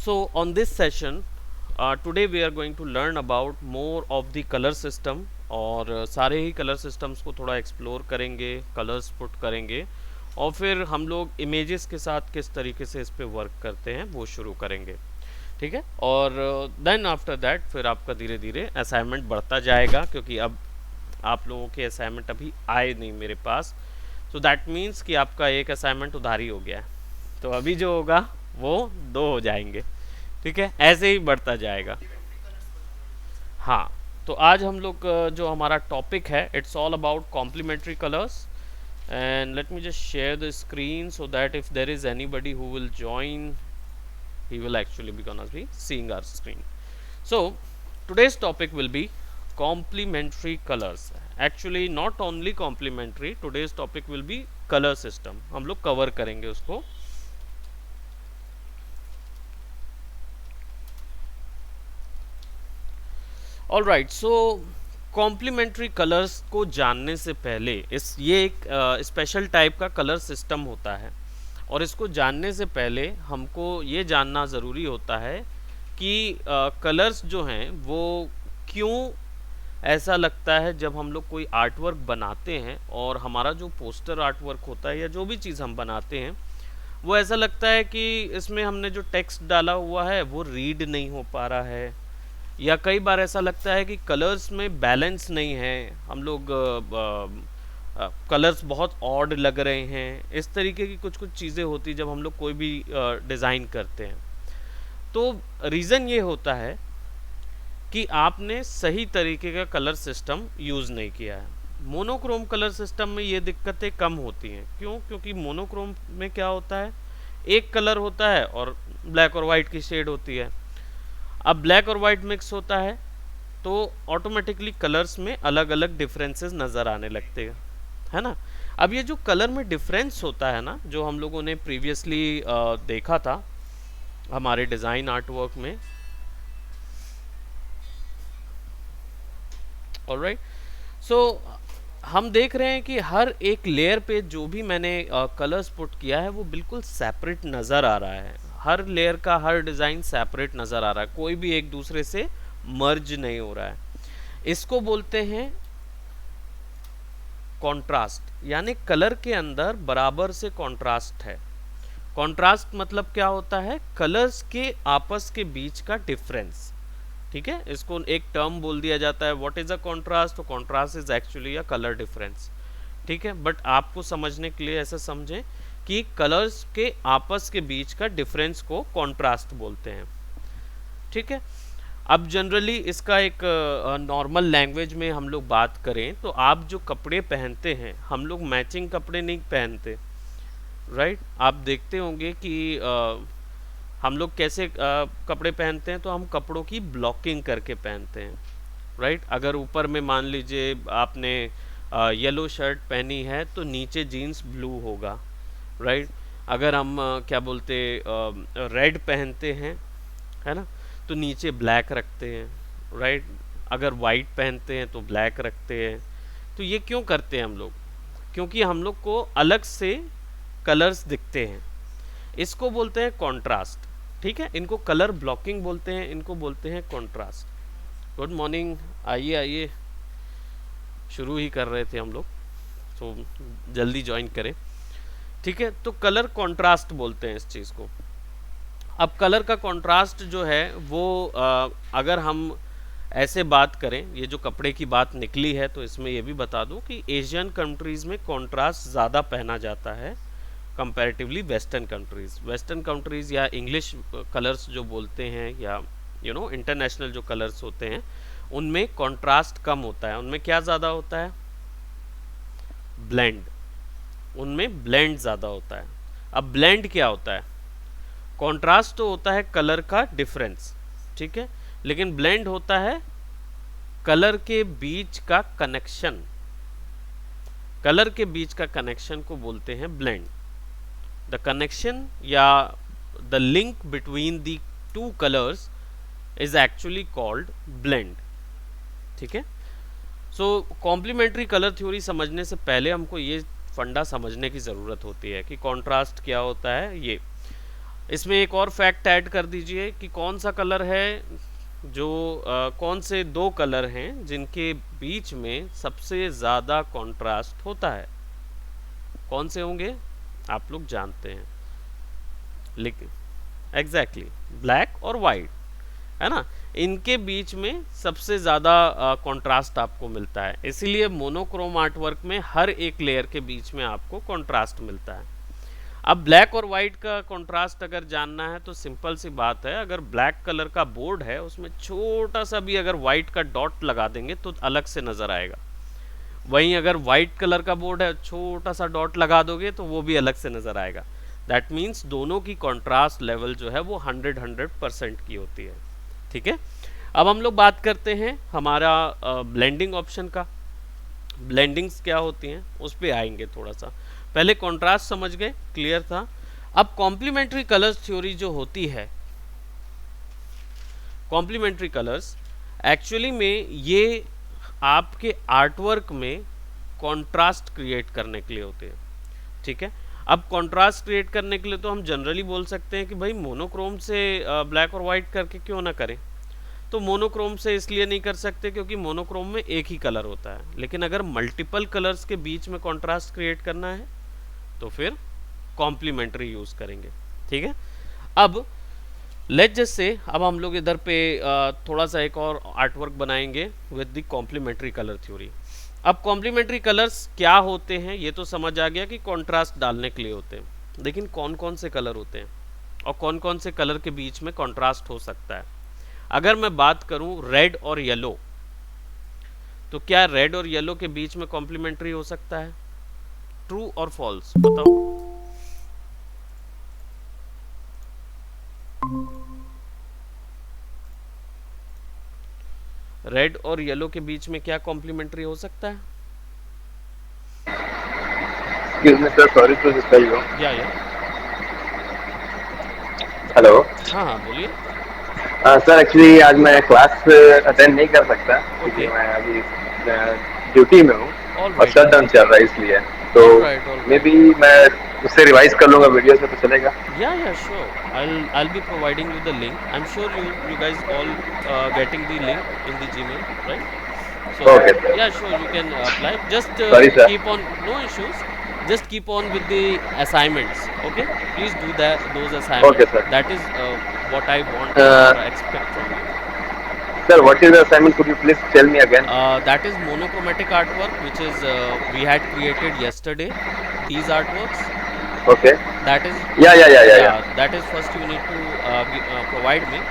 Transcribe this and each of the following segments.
So on this session, today we are going to learn about more of the color system और सारे ही colour systems को थोड़ा explore करेंगे, colours put करेंगे और फिर हम लोग इमेजेस के साथ किस तरीके से इस पे वर्क करते हैं वो शुरू करेंगे, ठीक है। और देन आफ्टर दैट फिर आपका धीरे धीरे असाइनमेंट बढ़ता जाएगा, क्योंकि अब आप लोगों के असाइनमेंट अभी आए नहीं मेरे पास। सो दैट मीन्स कि आपका एक असाइनमेंट उधार ही हो गया है, तो अभी जो होगा वो 2 हो जाएंगे, ठीक है। ऐसे ही बढ़ता जाएगा। हाँ, तो आज हम लोग जो हमारा टॉपिक है, it's all about complementary colours. And let me just share the screen so that if there is anybody who will join, he will actually be gonna be seeing our screen. So today's topic will be complementary colors. Actually not only complementary, today's topic will be color system. हम लोग cover करेंगे उसको। All right, सो complementary colours को जानने से पहले ये एक स्पेशल टाइप का कलर सिस्टम होता है, और इसको जानने से पहले हमको ये जानना ज़रूरी होता है कि कलर्स जो हैं वो क्यों ऐसा लगता है जब हम लोग कोई आर्ट वर्क बनाते हैं, और हमारा जो पोस्टर आर्ट वर्क होता है या जो भी चीज़ हम बनाते हैं वो ऐसा लगता है कि इसमें हमने जो टेक्स्ट डाला हुआ है वो रीड नहीं हो पा रहा है, या कई बार ऐसा लगता है कि कलर्स में बैलेंस नहीं है, हम लोग कलर्स बहुत ऑड लग रहे हैं। इस तरीके की कुछ चीज़ें होती जब हम लोग कोई भी डिज़ाइन करते हैं। तो रीज़न ये होता है कि आपने सही तरीके का कलर सिस्टम यूज़ नहीं किया है। मोनोक्रोम कलर सिस्टम में ये दिक्कतें कम होती हैं। क्यों? क्योंकि मोनोक्रोम में क्या होता है, एक कलर होता है और ब्लैक और वाइट की शेड होती है। अब ब्लैक और वाइट मिक्स होता है तो ऑटोमेटिकली कलर्स में अलग अलग डिफरेंसेस नज़र आने लगते हैं, है ना। अब ये जो कलर में डिफरेंस होता है ना, जो हम लोगों ने प्रीवियसली देखा था हमारे डिज़ाइन आर्ट वर्क में, ऑलराइट। सो हम देख रहे हैं कि हर एक लेयर पे जो भी मैंने कलर्स पुट किया है वो बिल्कुल सेपरेट नज़र आ रहा है। हर लेयर का हर डिज़ाइन सेपरेट नज़र आ रहा है, कोई भी एक दूसरे से मर्ज नहीं हो रहा है। इसको बोलते हैं कॉन्ट्रास्ट, यानी कलर के अंदर बराबर से कॉन्ट्रास्ट है। कॉन्ट्रास्ट मतलब क्या होता है, कलर्स के आपस के बीच का डिफरेंस, ठीक है। इसको एक टर्म बोल दिया जाता है, व्हाट इज अ कॉन्ट्रास्ट। तो contrast is actually a colour difference, ठीक है। बट आपको समझने के लिए ऐसा समझें कि कलर्स के आपस के बीच का डिफरेंस को कॉन्ट्रास्ट बोलते हैं, ठीक है। अब जनरली इसका एक नॉर्मल लैंग्वेज में हम लोग बात करें तो आप जो कपड़े पहनते हैं, हम लोग मैचिंग कपड़े नहीं पहनते, राइट। आप देखते होंगे कि हम लोग कैसे कपड़े पहनते हैं, तो हम कपड़ों की ब्लॉकिंग करके पहनते हैं, राइट। अगर ऊपर में मान लीजिए आपने येलो शर्ट पहनी है तो नीचे जीन्स ब्लू होगा, राइट। अगर हम क्या बोलते रेड पहनते हैं, है ना, तो नीचे ब्लैक रखते हैं, राइट। अगर वाइट पहनते हैं तो ब्लैक रखते हैं। तो ये क्यों करते हैं हम लोग? क्योंकि हम लोग को अलग से कलर्स दिखते हैं। इसको बोलते हैं कॉन्ट्रास्ट, ठीक है। इनको कलर ब्लॉकिंग बोलते हैं, इनको बोलते हैं कॉन्ट्रास्ट। गुड मॉर्निंग, आइए आइए, शुरू ही कर रहे थे हम लोग, तो जल्दी ज्वाइन करें, ठीक है। तो कलर कॉन्ट्रास्ट बोलते हैं इस चीज़ को। अब कलर का कॉन्ट्रास्ट जो है वो अगर हम ऐसे बात करें, ये जो कपड़े की बात निकली है तो इसमें ये भी बता दूं कि एशियन कंट्रीज़ में कॉन्ट्रास्ट ज़्यादा पहना जाता है comparatively western countries. Western countries या इंग्लिश कलर्स जो बोलते हैं, या इंटरनेशनल जो कलर्स होते हैं, उनमें कॉन्ट्रास्ट कम होता है। उनमें क्या ज़्यादा होता है, ब्लेंड। उनमें ब्लेंड ज़्यादा होता है। अब ब्लेंड क्या होता है? कॉन्ट्रास्ट तो होता है कलर का डिफरेंस, ठीक है, लेकिन ब्लेंड होता है कलर के बीच का कनेक्शन। कलर के बीच का कनेक्शन को बोलते हैं ब्लेंड। द कनेक्शन या the link between the two colours is actually called blend, ठीक है। सो कॉम्प्लीमेंट्री कलर थ्योरी समझने से पहले हमको ये फंडा समझने की ज़रूरत होती है कि कॉन्ट्रास्ट क्या होता है। ये इसमें एक और फैक्ट ऐड कर दीजिए कि कौन सा कलर है जो कौन से दो कलर हैं जिनके बीच में सबसे ज़्यादा कॉन्ट्रास्ट होता है, कौन से होंगे आप लोग जानते हैं, लेकिन एग्जैक्टली ब्लैक और वाइट, है ना, इनके बीच में सबसे ज़्यादा कंट्रास्ट आपको मिलता है, इसीलिए मोनोक्रोम आर्टवर्क में हर एक लेयर के बीच में आपको कंट्रास्ट मिलता है। अब ब्लैक और वाइट का कंट्रास्ट अगर जानना है तो सिंपल सी बात है, अगर ब्लैक कलर का बोर्ड है उसमें छोटा सा भी अगर वाइट का डॉट लगा देंगे तो अलग से नज़र आएगा, वहीं अगर वाइट कलर का बोर्ड है छोटा सा डॉट लगा दोगे तो वो भी अलग से नज़र आएगा। दैट मीन्स दोनों की कंट्रास्ट लेवल जो है वो 100% की होती है। ठीक है, अब हम लोग बात करते हैं हमारा ब्लेंडिंग ऑप्शन का। ब्लेंडिंग्स क्या होती हैं उस पे आएंगे थोड़ा सा, पहले कंट्रास्ट समझ गए, क्लियर था। अब कॉम्प्लीमेंट्री कलर्स थ्योरी जो होती है, कॉम्प्लीमेंट्री कलर्स एक्चुअली में ये आपके आर्टवर्क में कंट्रास्ट क्रिएट करने के लिए होते हैं। ठीक है, अब कंट्रास्ट क्रिएट करने के लिए तो हम जनरली बोल सकते हैं कि भाई मोनोक्रोम से ब्लैक और वाइट करके क्यों ना करें, तो मोनोक्रोम से इसलिए नहीं कर सकते क्योंकि मोनोक्रोम में एक ही कलर होता है, लेकिन अगर मल्टीपल कलर्स के बीच में कंट्रास्ट क्रिएट करना है तो फिर कॉम्प्लीमेंट्री यूज़ करेंगे। ठीक है, अब लेट जस्ट से अब हम लोग इधर पे थोड़ा सा एक और आर्टवर्क बनाएंगे with the complementary colour theory. अब कॉम्प्लीमेंट्री कलर्स क्या होते हैं ये तो समझ आ गया कि कंट्रास्ट डालने के लिए होते हैं, लेकिन कौन कौन से कलर होते हैं और कौन कौन से कलर के बीच में कंट्रास्ट हो सकता है। अगर मैं बात करूं रेड और येलो, तो क्या रेड और येलो के बीच में कॉम्प्लीमेंट्री हो सकता है? ट्रू और फॉल्स बताओ। रेड और येलो के बीच में क्या कॉम्प्लीमेंट्री हो सकता है? Excuse me, sir. Sorry to disturb you. या हेलो। हाँ हाँ बोलिए। सर एक्चुअली आज मैं क्लास अटेंड नहीं कर सकता क्योंकि ओके, मैं अभी ड्यूटी में हूँ ऑल और राइट, शटडाउन चल रहा है इसलिए, तो all right, all may right. बी मैं उससे रिवाइज कर लूँगा वीडियो से, तो चलेगा? Yeah, sure. I'll be providing you the link. I'm sure you guys all getting the link in the Gmail, right? So okay sir. yeah, sure, you can apply. Just sorry sir. keep on, no issues. Just keep on with the assignments. Okay, please do that those okay assignments. Sir. That is what I want or expect from you. Sir what is the assignment, could you please tell me again? That is monochromatic artwork, which is we had created yesterday. These artworks. Okay. That is, या yeah, that is first you need to provide me.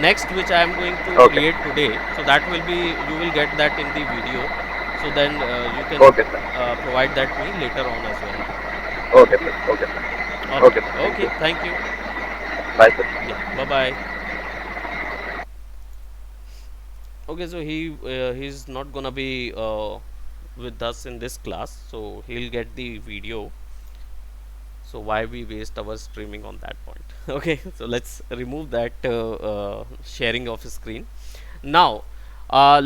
Next, which I am going to okay. create today, so that will be, you will get that in the video, so then you can okay sir. provide that me later on as well. Okay sir. Okay sir. All okay right, sir, thank okay, you. thank you. Bye sir. Yeah, bye bye. Okay, so he's not gonna be with us in this class, so he'll get the video, so why we waste our streaming on that point. Okay, so let's remove that sharing of screen. Now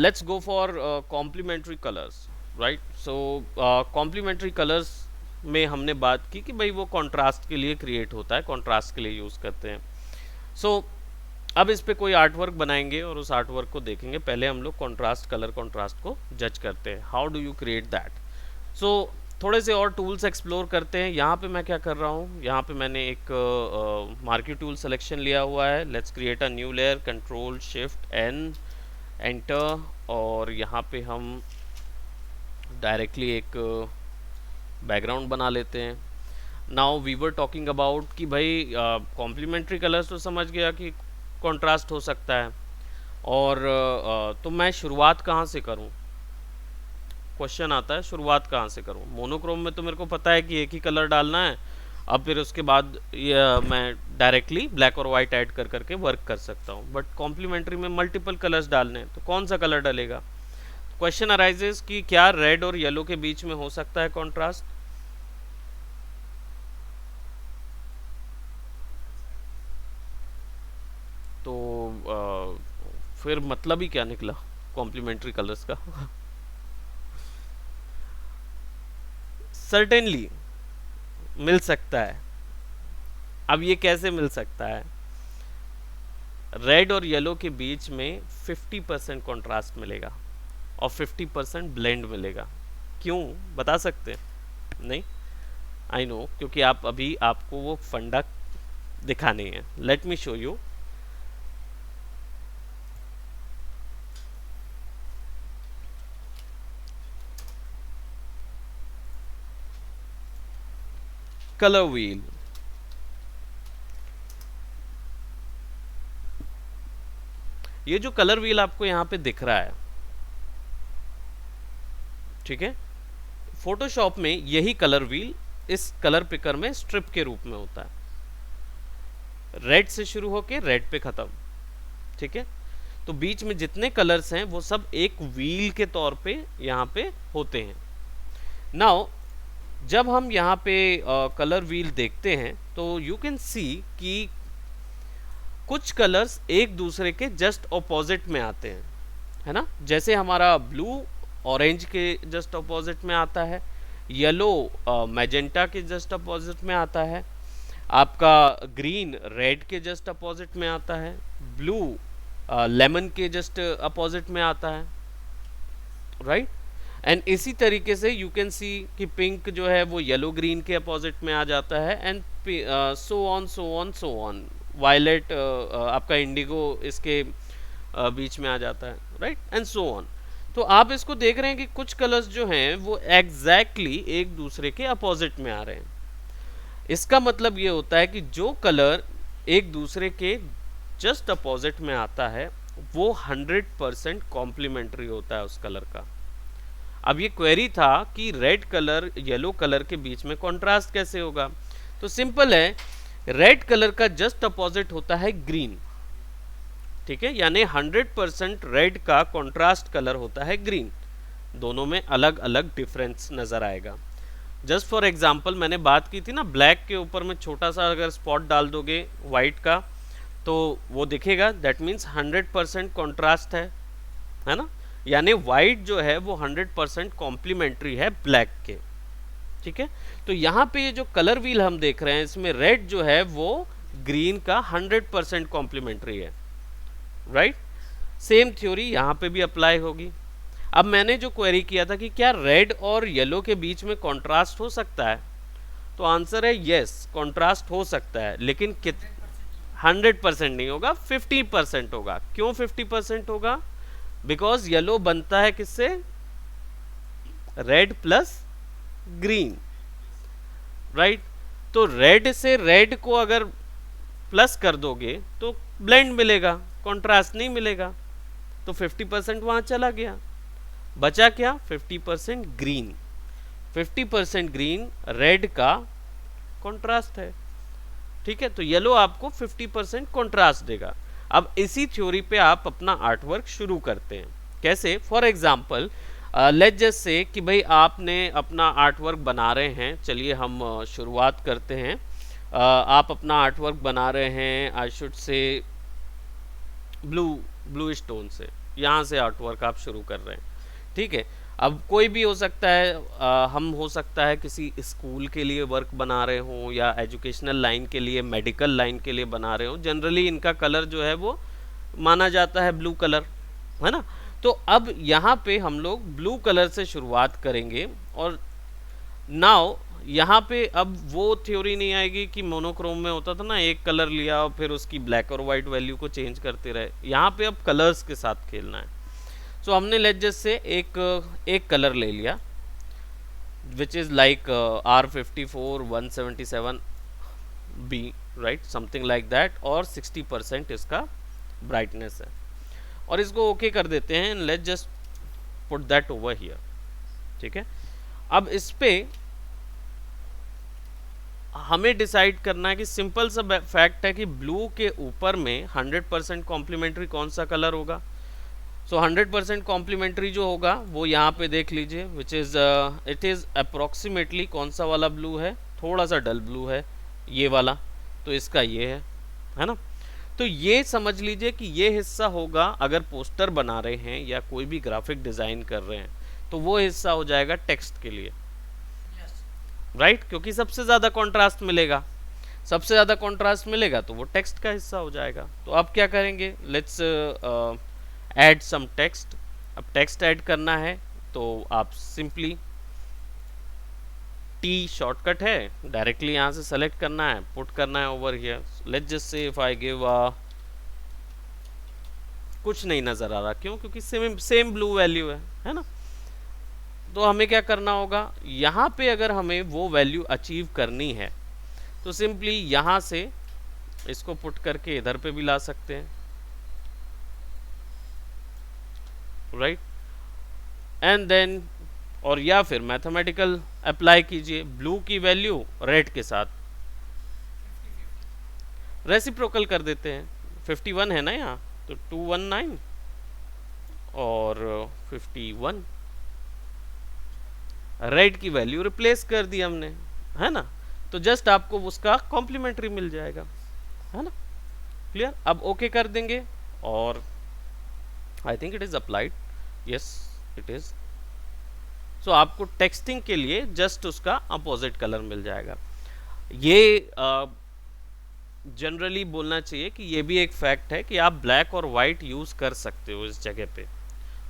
let's go for complementary colors, right? So complementary colors में हमने बात की कि भाई वो contrast के लिए create होता है, कंट्रास्ट के लिए यूज़ करते हैं। सो अब इस पे कोई आर्टवर्क बनाएंगे और उस आर्टवर्क को देखेंगे। पहले हम लोग कंट्रास्ट, कलर कंट्रास्ट को जज करते हैं, how do you create that. So थोड़े से और टूल्स एक्सप्लोर करते हैं। यहाँ पे मैं क्या कर रहा हूँ, यहाँ पे मैंने एक मार्की टूल सिलेक्शन लिया हुआ है। Let's create a new layer, control shift N, enter, और यहाँ पे हम डायरेक्टली एक बैकग्राउंड बना लेते हैं। Now we were talking about कि भाई कॉम्प्लीमेंट्री कलर्स तो समझ गया कि कंट्रास्ट हो सकता है, और तो मैं शुरुआत कहाँ से करूँ, क्वेश्चन आता है शुरुआत कहाँ से करूँ। मोनोक्रोम में तो मेरे को पता है कि एक ही कलर डालना है, अब फिर उसके बाद ये मैं डायरेक्टली ब्लैक और वाइट ऐड कर करके वर्क कर सकता हूँ, बट कॉम्प्लीमेंट्री में मल्टीपल कलर्स डालने हैं, तो कौन सा कलर डलेगा। क्वेश्चन अराइजेस कि क्या रेड और येलो के बीच में हो सकता है कॉन्ट्रास्ट। तो फिर मतलब ही क्या निकला कॉम्प्लीमेंट्री कलर्स का। सर्टेनली मिल सकता है, अब ये कैसे मिल सकता है? रेड और येलो के बीच में 50% कॉन्ट्रास्ट मिलेगा और 50% ब्लेंड मिलेगा। क्यों, बता सकते हैं? नहीं, आई नो, क्योंकि आप अभी आपको वो फंडा दिखानी है। Let me show you. Colour wheel, ये जो कलर व्हील आपको यहाँ पे दिख रहा है, ठीक है, फोटोशॉप में यही कलर व्हील इस कलर पिकर में स्ट्रिप के रूप में होता है। रेड से शुरू होके रेड पे खत्म, ठीक है। तो बीच में जितने कलर्स हैं वो सब एक व्हील के तौर पे यहाँ पे होते हैं। नाउ जब हम यहाँ पे कलर व्हील देखते हैं तो यू कैन सी कि कुछ कलर्स एक दूसरे के जस्ट ऑपोजिट में आते हैं, है ना। जैसे हमारा ब्लू ऑरेंज के जस्ट ऑपोजिट में आता है, येलो मैजेंटा के जस्ट अपोजिट में आता है, आपका ग्रीन रेड के जस्ट अपोजिट में आता है, ब्लू लेमन के जस्ट अपोजिट में आता है, राइट। एंड इसी तरीके से यू कैन सी कि पिंक जो है वो येलो ग्रीन के अपोजिट में आ जाता है, and so on so on so on. Violet आपका इंडिगो इसके बीच में आ जाता है, राइट, एंड सो ऑन। तो आप इसको देख रहे हैं कि कुछ कलर्स जो हैं वो एग्जैक्टली एक दूसरे के अपोजिट में आ रहे हैं। इसका मतलब ये होता है कि जो कलर एक दूसरे के जस्ट अपोजिट में आता है वो 100% कॉम्प्लीमेंट्री होता है उस कलर का। अब ये क्वेरी था कि रेड कलर येलो कलर के बीच में कॉन्ट्रास्ट कैसे होगा, तो सिंपल है, रेड कलर का जस्ट अपोजिट होता है ग्रीन, ठीक है, यानी 100% रेड का कॉन्ट्रास्ट कलर होता है ग्रीन। दोनों में अलग अलग डिफरेंस नजर आएगा। जस्ट फॉर एग्जांपल मैंने बात की थी ना, ब्लैक के ऊपर में छोटा सा अगर स्पॉट डाल दोगे वाइट का तो वो दिखेगा, दैट मीन्स 100% कॉन्ट्रास्ट है ना, यानी वाइट जो है वो 100% कॉम्प्लीमेंट्री है ब्लैक के, ठीक है। तो यहाँ पे ये जो कलर व्हील हम देख रहे हैं इसमें रेड जो है वो ग्रीन का 100% कॉम्प्लीमेंट्री है, राइट। सेम थ्योरी यहाँ पे भी अप्लाई होगी। अब मैंने जो क्वेरी किया था कि क्या रेड और येलो के बीच में कॉन्ट्रास्ट हो सकता है, तो आंसर है यस, कॉन्ट्रास्ट हो सकता है, लेकिन 100% नहीं होगा, 50% होगा। क्यों 50% होगा? बिकॉज येलो बनता है किससे? Red plus green, right. तो रेड से रेड को अगर प्लस कर दोगे तो ब्लेंड मिलेगा, कॉन्ट्रास्ट नहीं मिलेगा, तो 50% वहां चला गया। बचा क्या? 50% ग्रीन। 50% ग्रीन रेड का कॉन्ट्रास्ट है, ठीक है। तो येलो आपको 50% कॉन्ट्रास्ट देगा। अब इसी थ्योरी पे आप अपना आर्ट वर्क शुरू करते हैं। कैसे? For example let's just say कि भाई आपने अपना आर्ट वर्क बना रहे हैं, चलिए हम शुरुआत करते हैं। आप अपना आर्ट वर्क बना रहे हैं, I should say blue stone से, यहाँ से आर्ट वर्क आप शुरू कर रहे हैं, ठीक है। अब कोई भी हो सकता है, हम हो सकता है किसी स्कूल के लिए वर्क बना रहे हों या एजुकेशनल लाइन के लिए, मेडिकल लाइन के लिए बना रहे हों। जनरली इनका कलर जो है वो माना जाता है ब्लू कलर, है ना। तो अब यहाँ पे हम लोग ब्लू कलर से शुरुआत करेंगे, और नाउ यहाँ पे अब वो थ्योरी नहीं आएगी कि मोनोक्रोम में होता था ना, एक कलर लिया और फिर उसकी ब्लैक और वाइट वैल्यू को चेंज करते रहे। यहाँ पे अब कलर्स के साथ खेलना है। सो हमने लेट जस्ट से एक कलर ले लिया which is like R54 177B, right, something like that, और 60% इसका ब्राइटनेस है, और इसको ओके कर देते हैं। Let just put that over here, ठीक है। अब इस पे हमें डिसाइड करना है कि सिंपल सा फैक्ट है कि ब्लू के ऊपर में 100% कॉम्प्लीमेंट्री कौन सा कलर होगा। सो 100% कॉम्प्लीमेंट्री जो होगा वो यहाँ पे देख लीजिए, which is it is approximately कौन सा वाला ब्लू है, थोड़ा सा डल ब्लू है ये वाला, तो इसका ये है ना। तो ये समझ लीजिए कि ये हिस्सा होगा, अगर पोस्टर बना रहे हैं या कोई भी ग्राफिक डिज़ाइन कर रहे हैं तो वो हिस्सा हो जाएगा टेक्स्ट के लिए, राइट, क्योंकि सबसे ज़्यादा कॉन्ट्रास्ट मिलेगा। सबसे ज़्यादा कॉन्ट्रास्ट मिलेगा तो वो टेक्स्ट का हिस्सा हो जाएगा। तो अब क्या करेंगे, लेट्स ऐड सम टेक्स्ट। अब टेक्स्ट ऐड करना है तो आप सिंपली टी शॉर्टकट है, डायरेक्टली यहाँ से सेलेक्ट करना है, पुट करना है over here. Let's just say if I give कुछ नहीं नज़र आ रहा, क्यों? क्योंकि सेम ब्लू वैल्यू है ना। तो हमें क्या करना होगा, यहाँ पे अगर हमें वो वैल्यू अचीव करनी है तो सिंपली यहाँ से इसको पुट करके इधर पे भी ला सकते हैं, राइट। एंड देन, और या फिर मैथमेटिकल अप्लाई कीजिए, ब्लू की वैल्यू रेड के साथ रेसिप्रोकल कर देते हैं। 51 है ना यहाँ, तो 219 और 51 रेड की वैल्यू रिप्लेस कर दी हमने, है ना। तो जस्ट आपको उसका कॉम्प्लीमेंट्री मिल जाएगा, है ना। क्लियर? अब ओके कर देंगे और I think it is applied, yes it is. So आपको टेक्सटिंग के लिए जस्ट उसका अपोजिट कलर मिल जाएगा। ये जनरली बोलना चाहिए कि ये भी एक फैक्ट है कि आप ब्लैक और वाइट यूज़ कर सकते हो इस जगह पे,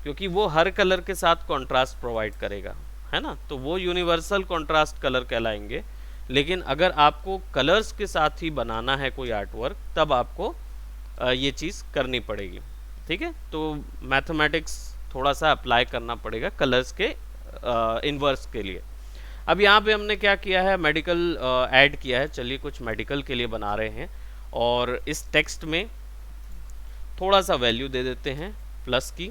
क्योंकि वो हर कलर के साथ कॉन्ट्रास्ट प्रोवाइड करेगा, है ना। तो वो यूनिवर्सल कॉन्ट्रास्ट कलर कहलाएंगे। लेकिन अगर आपको कलर्स के साथ ही बनाना है कोई आर्ट वर्क, तब आपको ये चीज़ करनी पड़ेगी, ठीक है। तो मैथमेटिक्स थोड़ा सा अप्लाई करना पड़ेगा कलर्स के इन्वर्स के लिए। अब यहाँ पे हमने क्या किया है, मेडिकल ऐड किया है। चलिए कुछ मेडिकल के लिए बना रहे हैं और इस टेक्स्ट में थोड़ा सा वैल्यू दे देते हैं प्लस की,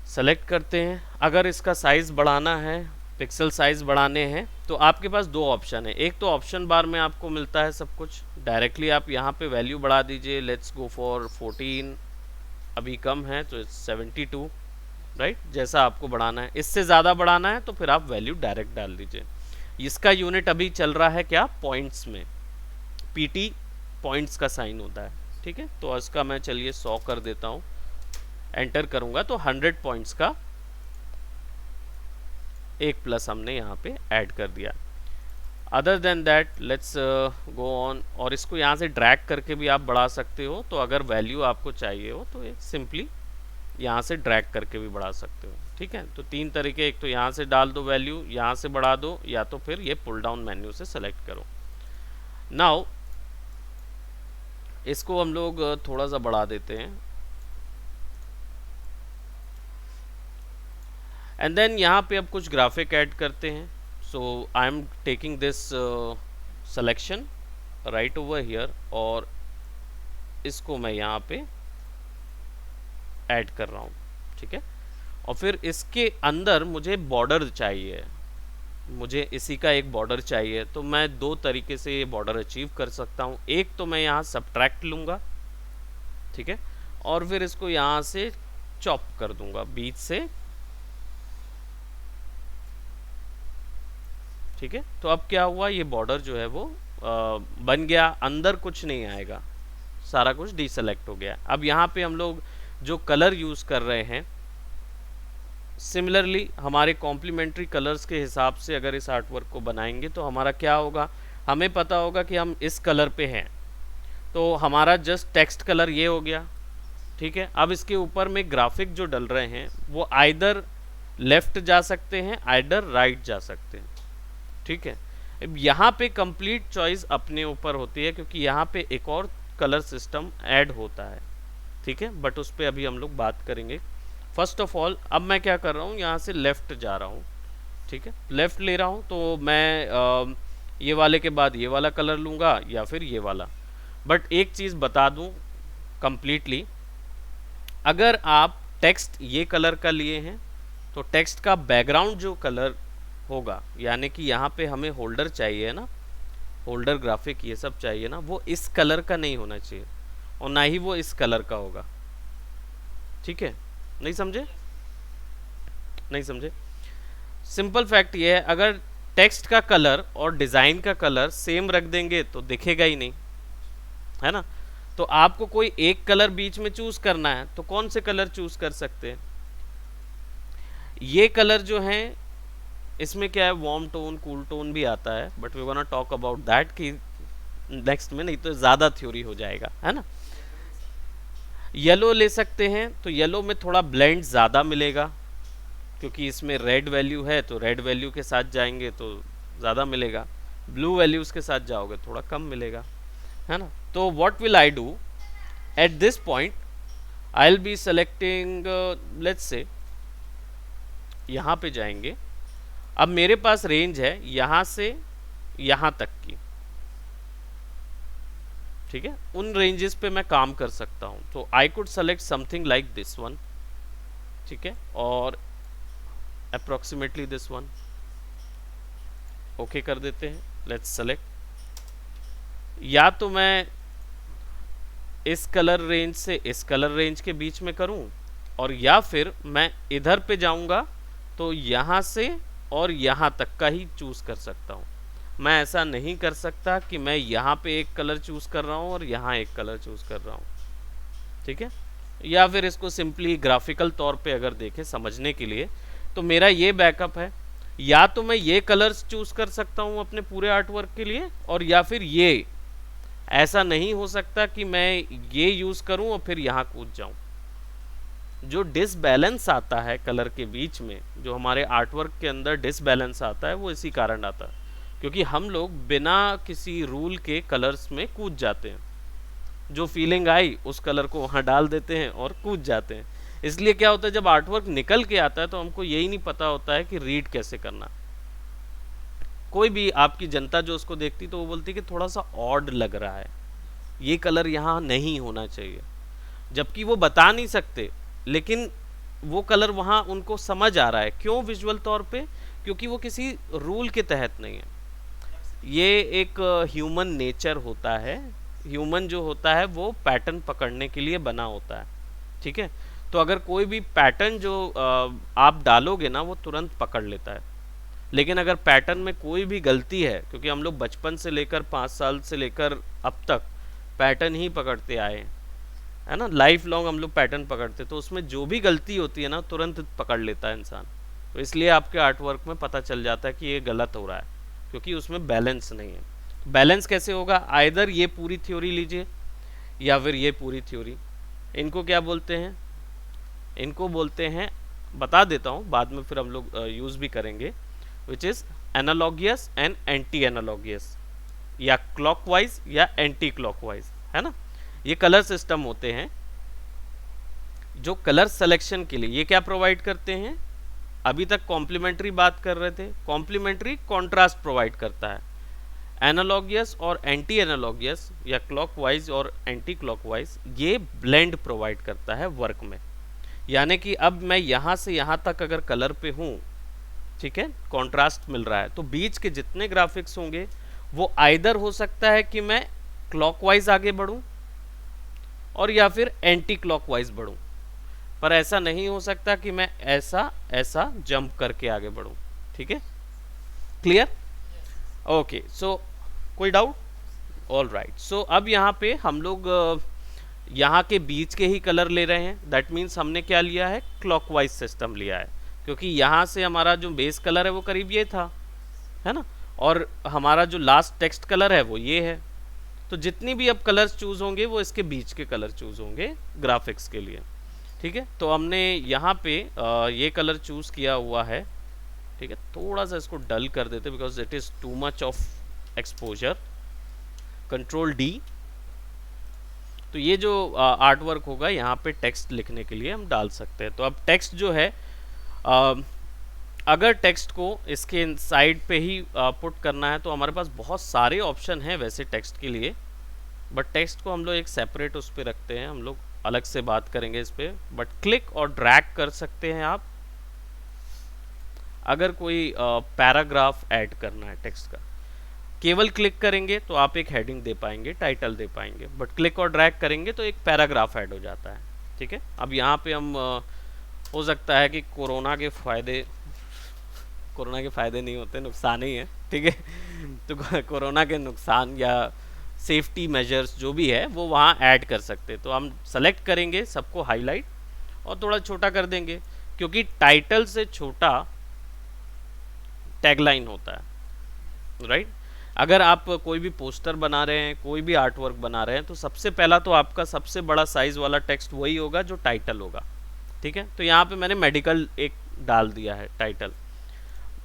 सेलेक्ट करते हैं। अगर इसका साइज़ बढ़ाना है, पिक्सल साइज़ बढ़ाने हैं, तो आपके पास दो ऑप्शन है। एक तो ऑप्शन बार में आपको मिलता है सब कुछ, डायरेक्टली आप यहाँ पे वैल्यू बढ़ा दीजिए। लेट्स गो फॉर 14, अभी कम है तो 72, राइट। जैसा आपको बढ़ाना है, इससे ज़्यादा बढ़ाना है तो फिर आप वैल्यू डायरेक्ट डाल दीजिए। इसका यूनिट अभी चल रहा है क्या, पॉइंट्स में, पीटी पॉइंट्स का साइन होता है, ठीक है। तो इसका मैं चलिए 100 कर देता हूँ, एंटर करूँगा तो 100 पॉइंट्स का एक प्लस हमने यहाँ पे ऐड कर दिया। Other than that let's go on, और इसको यहाँ से ड्रैग करके भी आप बढ़ा सकते हो। तो अगर वैल्यू आपको चाहिए हो तो सिंपली यहाँ से ड्रैग करके भी बढ़ा सकते हो, ठीक है। तो तीन तरीके, एक तो यहाँ से डाल दो वैल्यू, यहाँ से बढ़ा दो, या तो फिर ये पुल डाउन मेन्यू से सेलेक्ट करो। नाउ इसको हम लोग थोड़ा सा बढ़ा देते हैं, एंड देन यहाँ पे अब कुछ ग्राफिक ऐड करते हैं। So I am taking this selection right over here, और इसको मैं यहाँ पे ऐड कर रहा हूँ, ठीक है। और फिर इसके अंदर मुझे बॉर्डर चाहिए, मुझे इसी का एक बॉर्डर चाहिए। तो मैं दो तरीके से ये बॉर्डर अचीव कर सकता हूँ। एक तो मैं यहाँ सब्ट्रैक्ट लूँगा, ठीक है, और फिर इसको यहाँ से चॉप कर दूंगा बीच से, ठीक है। तो अब क्या हुआ, ये बॉर्डर जो है वो बन गया, अंदर कुछ नहीं आएगा, सारा कुछ डीसेलेक्ट हो गया। अब यहाँ पे हम लोग जो कलर यूज़ कर रहे हैं, सिमिलरली हमारे कॉम्प्लीमेंट्री कलर्स के हिसाब से अगर इस आर्ट वर्क को बनाएंगे तो हमारा क्या होगा, हमें पता होगा कि हम इस कलर पे हैं, तो हमारा जस्ट टेक्स्ट कलर ये हो गया, ठीक है। अब इसके ऊपर में ग्राफिक जो डल रहे हैं वो आइदर लेफ्ट जा सकते हैं, आइदर राइट जा सकते हैं, ठीक है। अब यहाँ पे कंप्लीट चॉइस अपने ऊपर होती है, क्योंकि यहाँ पे एक और कलर सिस्टम ऐड होता है, ठीक है, बट उस पर अभी हम लोग बात करेंगे। फर्स्ट ऑफ ऑल अब मैं क्या कर रहा हूँ, यहाँ से लेफ़्ट जा रहा हूँ, ठीक है, लेफ़्ट ले रहा हूँ। तो मैं ये वाले के बाद ये वाला कलर लूँगा या फिर ये वाला। बट एक चीज़ बता दूँ कम्प्लीटली, अगर आप टेक्स्ट ये कलर का लिए हैं तो टेक्स्ट का बैकग्राउंड जो कलर होगा, यानी कि यहाँ पे हमें होल्डर चाहिए ना, होल्डर ग्राफिक ये सब चाहिए ना, वो इस कलर का नहीं होना चाहिए और ना ही वो इस कलर का होगा, ठीक है। नहीं समझे? नहीं समझे? सिंपल फैक्ट ये है, अगर टेक्स्ट का कलर और डिज़ाइन का कलर सेम रख देंगे तो दिखेगा ही नहीं, है ना। तो आपको कोई एक कलर बीच में चूज करना है तो कौन से कलर चूज कर सकते हैं? ये कलर जो हैं इसमें क्या है, वार्म टोन कूल टोन भी आता है, but we gonna talk about that कि नेक्स्ट में, नहीं तो ज़्यादा थ्योरी हो जाएगा, है ना। येलो ले सकते हैं, तो येलो में थोड़ा ब्लेंड ज़्यादा मिलेगा, क्योंकि इसमें रेड वैल्यू है, तो रेड वैल्यू के साथ जाएंगे तो ज़्यादा मिलेगा, ब्लू वैल्यूज़ के साथ जाओगे थोड़ा कम मिलेगा, है ना। तो what will I do at this point, I will be selecting, let's say यहाँ पे जाएंगे। अब मेरे पास रेंज है यहाँ से यहाँ तक की, ठीक है, उन रेंजेस पे मैं काम कर सकता हूँ। तो I could select something like this one, ठीक है, और अप्रोक्सीमेटली दिस वन, ओके कर देते हैं। लेट्स सेलेक्ट, या तो मैं इस कलर रेंज से इस कलर रेंज के बीच में करूं, और या फिर मैं इधर पे जाऊंगा तो यहाँ से और यहाँ तक का ही चूज कर सकता हूँ। मैं ऐसा नहीं कर सकता कि मैं यहाँ पे एक कलर चूज कर रहा हूँ और यहाँ एक कलर चूज कर रहा हूँ, ठीक है। या फिर इसको सिंपली ग्राफिकल तौर पे अगर देखें समझने के लिए, तो मेरा ये बैकअप है, या तो मैं ये कलर्स चूज कर सकता हूँ अपने पूरे आर्ट वर्क के लिए, और या फिर ये, ऐसा नहीं हो सकता कि मैं ये यूज करूं और फिर यहाँ कूद जाऊं। जो डिसबैलेंस आता है कलर के बीच में, जो हमारे आर्टवर्क के अंदर डिसबैलेंस आता है, वो इसी कारण आता है क्योंकि हम लोग बिना किसी रूल के कलर्स में कूद जाते हैं। जो फीलिंग आई उस कलर को वहाँ डाल देते हैं और कूद जाते हैं। इसलिए क्या होता है, जब आर्टवर्क निकल के आता है तो हमको यही नहीं पता होता है कि रीड कैसे करना। कोई भी आपकी जनता जो उसको देखती तो वो बोलती कि थोड़ा सा ऑड लग रहा है, ये कलर यहाँ नहीं होना चाहिए, जबकि वो बता नहीं सकते, लेकिन वो कलर वहाँ उनको समझ आ रहा है। क्यों? विजुअल तौर पे, क्योंकि वो किसी रूल के तहत नहीं है। ये एक ह्यूमन नेचर होता है। ह्यूमन जो होता है वो पैटर्न पकड़ने के लिए बना होता है, ठीक है। तो अगर कोई भी पैटर्न जो आप डालोगे ना, वो तुरंत पकड़ लेता है। लेकिन अगर पैटर्न में कोई भी गलती है, क्योंकि हम लोग बचपन से लेकर 5 साल से लेकर अब तक पैटर्न ही पकड़ते आए हैं, है ना, लाइफ लॉन्ग हम लोग पैटर्न पकड़ते, तो उसमें जो भी गलती होती है ना, तुरंत पकड़ लेता है इंसान। तो इसलिए आपके आर्टवर्क में पता चल जाता है कि ये गलत हो रहा है, क्योंकि उसमें बैलेंस नहीं है। बैलेंस कैसे होगा? आइदर ये पूरी थ्योरी लीजिए या फिर ये पूरी थ्योरी। इनको क्या बोलते हैं? इनको बोलते हैं, बता देता हूँ, बाद में फिर हम लोग यूज़ भी करेंगे, विच इज़ एनालॉगियस एंड एंटी एनालॉगियस, या क्लॉकवाइज या एंटी क्लॉकवाइज, है ना। ये कलर सिस्टम होते हैं जो कलर सिलेक्शन के लिए ये क्या प्रोवाइड करते हैं। अभी तक कॉम्प्लीमेंट्री बात कर रहे थे, कॉम्प्लीमेंट्री कॉन्ट्रास्ट प्रोवाइड करता है। एनालॉगियस और एंटी एनालॉगियस या क्लॉकवाइज और एंटी क्लॉकवाइज ये ब्लेंड प्रोवाइड करता है वर्क में। यानी कि अब मैं यहाँ से यहाँ तक अगर कलर पे हूँ, ठीक है, कॉन्ट्रास्ट मिल रहा है, तो बीच के जितने ग्राफिक्स होंगे वो आइदर हो सकता है कि मैं क्लॉकवाइज आगे बढ़ूं और या फिर एंटी क्लॉकवाइज बढ़ूं, पर ऐसा नहीं हो सकता कि मैं ऐसा ऐसा जंप करके आगे बढ़ूं, ठीक है, क्लियर? ओके, सो कोई डाउट? ऑल राइट, सो अब यहाँ पे हम लोग यहाँ के बीच के ही कलर ले रहे हैं। दैट मीन्स हमने क्या लिया है? क्लॉकवाइज सिस्टम लिया है, क्योंकि यहाँ से हमारा जो बेस कलर है वो करीब ये था, है ना, और हमारा जो लास्ट टेक्स्ट कलर है वो ये है। तो जितनी भी अब कलर्स चूज होंगे वो इसके बीच के कलर चूज होंगे ग्राफिक्स के लिए, ठीक है। तो हमने यहाँ पे ये कलर चूज किया हुआ है, ठीक है। थोड़ा सा इसको डल कर देते because it is too much of exposure. Control D. तो ये जो आर्ट वर्क होगा यहाँ पे टेक्स्ट लिखने के लिए हम डाल सकते हैं। तो अब टेक्स्ट जो है, अगर टेक्स्ट को इसके साइड पे ही पुट करना है तो हमारे पास बहुत सारे ऑप्शन हैं वैसे टेक्स्ट के लिए, बट टेक्स्ट को हम लोग एक सेपरेट उस पर रखते हैं, हम लोग अलग से बात करेंगे इस पर। बट क्लिक और ड्रैग कर सकते हैं आप अगर कोई पैराग्राफ ऐड करना है टेक्स्ट का। केवल क्लिक करेंगे तो आप एक हेडिंग दे पाएंगे, टाइटल दे पाएंगे, बट क्लिक और ड्रैग करेंगे तो एक पैराग्राफ ऐड हो जाता है, ठीक है। अब यहाँ पे हम हो सकता है कि कोरोना के फ़ायदे नहीं होते, नुकसान ही है, ठीक है। तो कोरोना के नुकसान या सेफ्टी मेजर्स जो भी है वो वहाँ ऐड कर सकते हैं। तो हम सेलेक्ट करेंगे, सबको हाईलाइट और थोड़ा छोटा कर देंगे, क्योंकि टाइटल से छोटा टैगलाइन होता है, राइट। अगर आप कोई भी पोस्टर बना रहे हैं, कोई भी आर्ट वर्क बना रहे हैं, तो सबसे पहला तो आपका सबसे बड़ा साइज वाला टेक्स्ट वही होगा जो टाइटल होगा, ठीक है। तो यहाँ पे मैंने मेडिकल एक डाल दिया है टाइटल।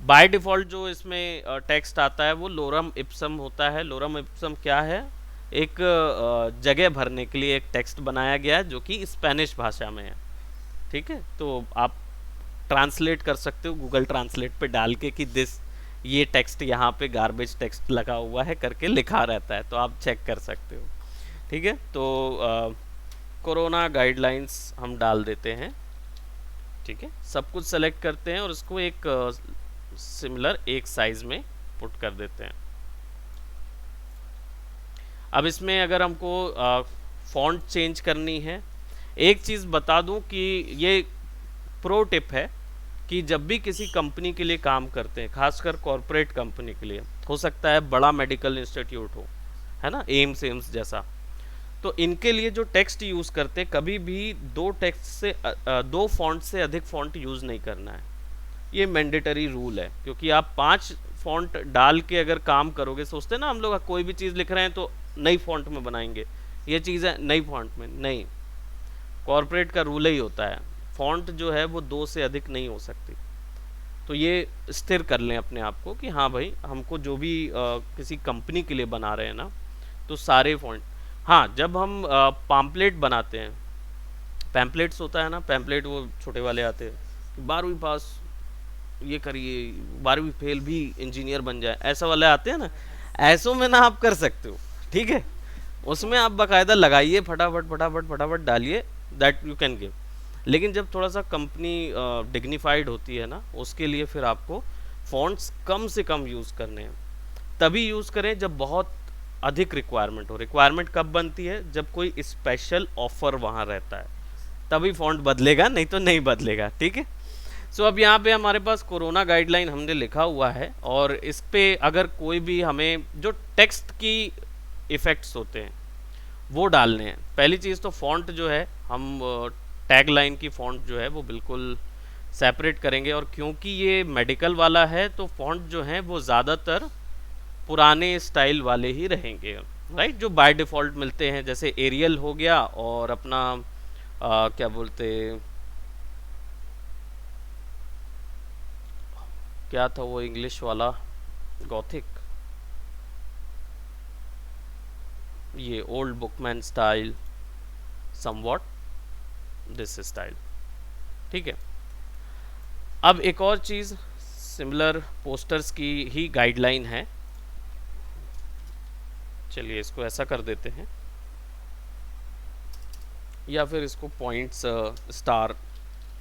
बाय डिफ़ॉल्ट जो इसमें टेक्स्ट आता है वो लोरम इप्सम होता है। लोरम इप्सम क्या है? एक जगह भरने के लिए एक टेक्स्ट बनाया गया है जो कि स्पेनिश भाषा में है, ठीक है। तो आप ट्रांसलेट कर सकते हो गूगल ट्रांसलेट पे डाल के कि दिस ये टेक्स्ट यहाँ पे गार्बेज टेक्स्ट लगा हुआ है करके लिखा रहता है, तो आप चेक कर सकते हो, ठीक है। तो कोरोना गाइडलाइंस हम डाल देते हैं, ठीक है। सब कुछ सेलेक्ट करते हैं और इसको एक सिमिलर एक साइज में पुट कर देते हैं। अब इसमें अगर हमको फॉन्ट चेंज करनी है, एक चीज़ बता दूं कि ये प्रो टिप है कि जब भी किसी कंपनी के लिए काम करते हैं, खासकर कॉरपोरेट कंपनी के लिए, हो सकता है बड़ा मेडिकल इंस्टीट्यूट हो, है ना, एम्स जैसा, तो इनके लिए जो टेक्स्ट यूज़ करते हैं, कभी भी दो टेक्स्ट से दो फॉन्ट से अधिक फॉन्ट यूज़ नहीं करना है। ये मैंडेटरी रूल है, क्योंकि आप 5 फॉन्ट डाल के अगर काम करोगे, सोचते हैं ना हम लोग कोई भी चीज़ लिख रहे हैं तो नई फॉन्ट में बनाएंगे, ये चीज़ है नई फॉन्ट में नहीं। कॉर्पोरेट का रूल ही होता है, फॉन्ट जो है वो 2 से अधिक नहीं हो सकती। तो ये स्थिर कर लें अपने आप को कि हाँ भाई, हमको जो भी किसी कंपनी के लिए बना रहे हैं ना, तो सारे फॉन्ट। हाँ, जब हम पैम्पलेट बनाते हैं, पैम्पलेट्स होता है ना, पैम्पलेट वो छोटे वाले आते हैं, 12वीं पास ये करिए, 12वीं फेल भी इंजीनियर बन जाए, ऐसा वाले आते हैं ना, ऐसों में ना आप कर सकते हो, ठीक है। उसमें आप बाकायदा लगाइए, फटाफट फटाफट फटाफट डालिए, दैट यू कैन गिव। लेकिन जब थोड़ा सा कंपनी डिग्निफाइड होती है ना, उसके लिए फिर आपको फॉन्ट्स कम से कम यूज़ करने हैं। तभी यूज़ करें जब बहुत अधिक रिक्वायरमेंट हो। रिक्वायरमेंट कब बनती है? जब कोई स्पेशल ऑफर वहाँ रहता है, तभी फॉन्ट बदलेगा, नहीं तो नहीं बदलेगा, ठीक है। सो अब यहाँ पे हमारे पास कोरोना गाइडलाइन हमने लिखा हुआ है, और इस पे अगर कोई भी हमें जो टेक्स्ट की इफ़ेक्ट्स होते हैं वो डालने हैं। पहली चीज़ तो फॉन्ट जो है, हम टैग लाइन की फॉन्ट जो है वो बिल्कुल सेपरेट करेंगे, और क्योंकि ये मेडिकल वाला है तो फॉन्ट जो है वो ज़्यादातर पुराने स्टाइल वाले ही रहेंगे, राइट, जो बाय डिफ़ॉल्ट मिलते हैं, जैसे एरियल हो गया, और अपना क्या बोलते, क्या था वो इंग्लिश वाला, गॉथिक, ये old Bookman style, somewhat this style, ठीक है। अब एक और चीज़, सिमिलर पोस्टर्स की ही गाइडलाइन है। चलिए इसको ऐसा कर देते हैं, या फिर इसको पॉइंट्स स्टार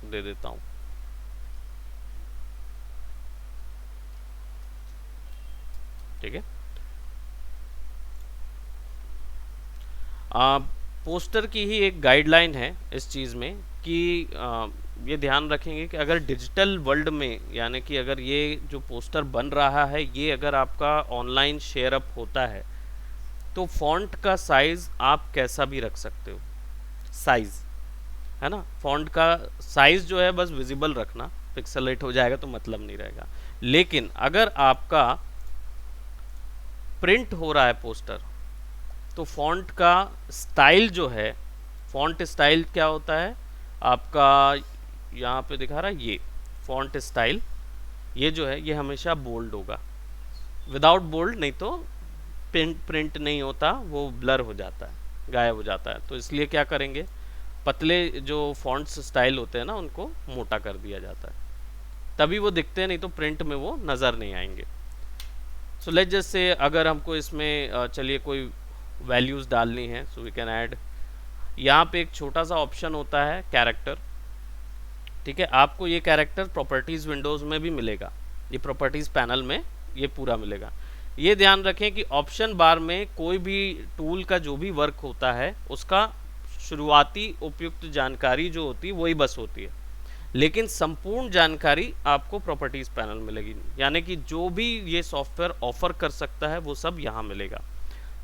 दे देता हूँ, ठीक है। पोस्टर की ही एक गाइडलाइन है इस चीज़ में कि ये ध्यान रखेंगे कि अगर डिजिटल वर्ल्ड में, यानी कि अगर ये जो पोस्टर बन रहा है ये अगर आपका ऑनलाइन शेयर अप होता है, तो फॉन्ट का साइज़ आप कैसा भी रख सकते हो, साइज़, है ना। फॉन्ट का साइज़ जो है बस विजिबल रखना, पिक्सेलेट हो जाएगा तो मतलब नहीं रहेगा। लेकिन अगर आपका प्रिंट हो रहा है पोस्टर, तो फॉन्ट का स्टाइल जो है, फॉन्ट स्टाइल क्या होता है आपका, यहाँ पे दिखा रहा है ये फॉन्ट स्टाइल, ये जो है ये हमेशा बोल्ड होगा। विदाउट बोल्ड नहीं तो प्रिंट नहीं होता, वो ब्लर हो जाता है, गायब हो जाता है। तो इसलिए क्या करेंगे, पतले जो फॉन्ट्स स्टाइल होते हैं ना, उनको मोटा कर दिया जाता है, तभी वो दिखते हैं, नहीं तो प्रिंट में वो नज़र नहीं आएंगे। सो लेट्स जस्ट से अगर हमको इसमें चलिए कोई वैल्यूज़ डालनी है, सो वी कैन ऐड, यहाँ पे एक छोटा सा ऑप्शन होता है कैरेक्टर, ठीक है। आपको ये कैरेक्टर प्रॉपर्टीज़ विंडोज़ में भी मिलेगा, ये प्रॉपर्टीज़ पैनल में ये पूरा मिलेगा। ये ध्यान रखें कि ऑप्शन बार में कोई भी टूल का जो भी वर्क होता है उसका शुरुआती उपयुक्त जानकारी जो होती है वही बस होती है, लेकिन संपूर्ण जानकारी आपको प्रॉपर्टीज़ पैनल मिलेगी, यानी कि जो भी ये सॉफ्टवेयर ऑफर कर सकता है वो सब यहाँ मिलेगा।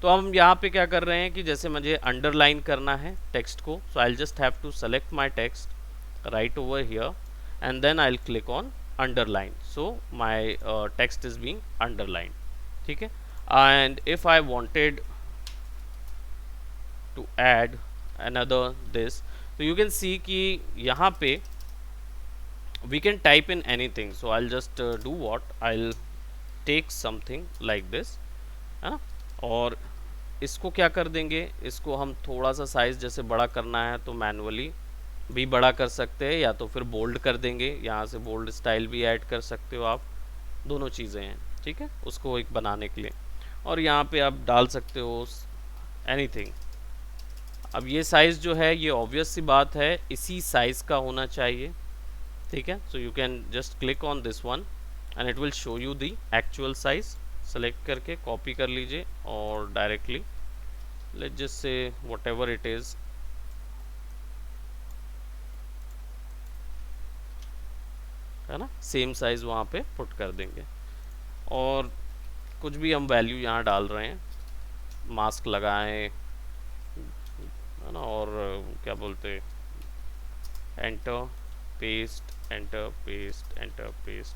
तो हम यहाँ पे क्या कर रहे हैं कि जैसे मुझे अंडरलाइन करना है टेक्स्ट को, so I just have to select my text right over here, and then I will click on underlined, so my text is being underlined. ठीक है. And if I wanted to add another this, so you can see कि यहाँ पे we can type in anything. So I'll just do what, I'll take something like this, है ना. और इसको क्या कर देंगे, इसको हम थोड़ा सा साइज जैसे बड़ा करना है तो मैनुअली भी बड़ा कर सकते हैं, या तो फिर बोल्ड कर देंगे, यहाँ से बोल्ड स्टाइल भी ऐड कर सकते हो आप, दोनों चीज़ें हैं. ठीक है, उसको एक बनाने के लिए. और यहाँ पे आप डाल सकते हो एनीथिंग. अब ये साइज़ जो है ये ऑब्वियस सी बात है इसी साइज़ का होना चाहिए. ठीक है, so you can just click on this one and it will show you the actual size. Select करके कॉपी कर लीजिए और directly let's just say whatever it is, है ना, सेम साइज़ वहाँ पे पुट कर देंगे. और कुछ भी हम वैल्यू यहाँ डाल रहे हैं, मास्क लगाएं, है ना, और क्या बोलते हैं, enter paste enter paste enter paste.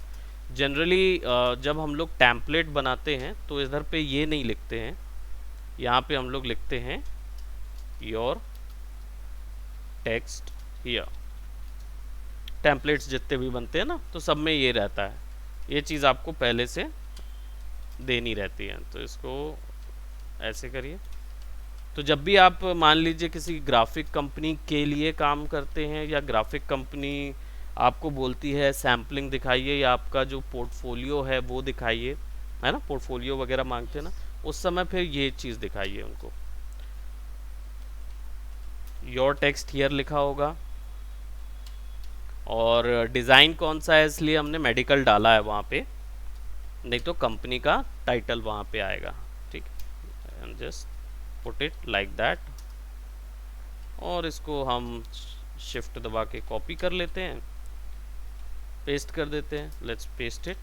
Generally जब हम लोग टेम्पलेट बनाते हैं तो इधर पे ये नहीं लिखते हैं, यहाँ पे हम लोग लिखते हैं योर टेक्स्ट हियर. टेम्पलेट्स जितने भी बनते हैं ना तो सब में ये रहता है, ये चीज़ आपको पहले से देनी रहती है. तो इसको ऐसे करिए. तो जब भी आप मान लीजिए किसी ग्राफिक कंपनी के लिए काम करते हैं या ग्राफिक कंपनी आपको बोलती है सैम्पलिंग दिखाइए या आपका जो पोर्टफोलियो है वो दिखाइए, है ना, पोर्टफोलियो वगैरह मांगते हैं ना, उस समय फिर ये चीज़ दिखाइए उनको. योर टेक्स्ट हियर लिखा होगा और डिज़ाइन कौन सा है इसलिए हमने मेडिकल डाला है वहाँ पे, नहीं तो कंपनी का टाइटल वहाँ पे आएगा. ठीक, and just put it like that. और इसको हम शिफ्ट दबा के कॉपी कर लेते हैं, पेस्ट कर देते हैं. Let's paste it.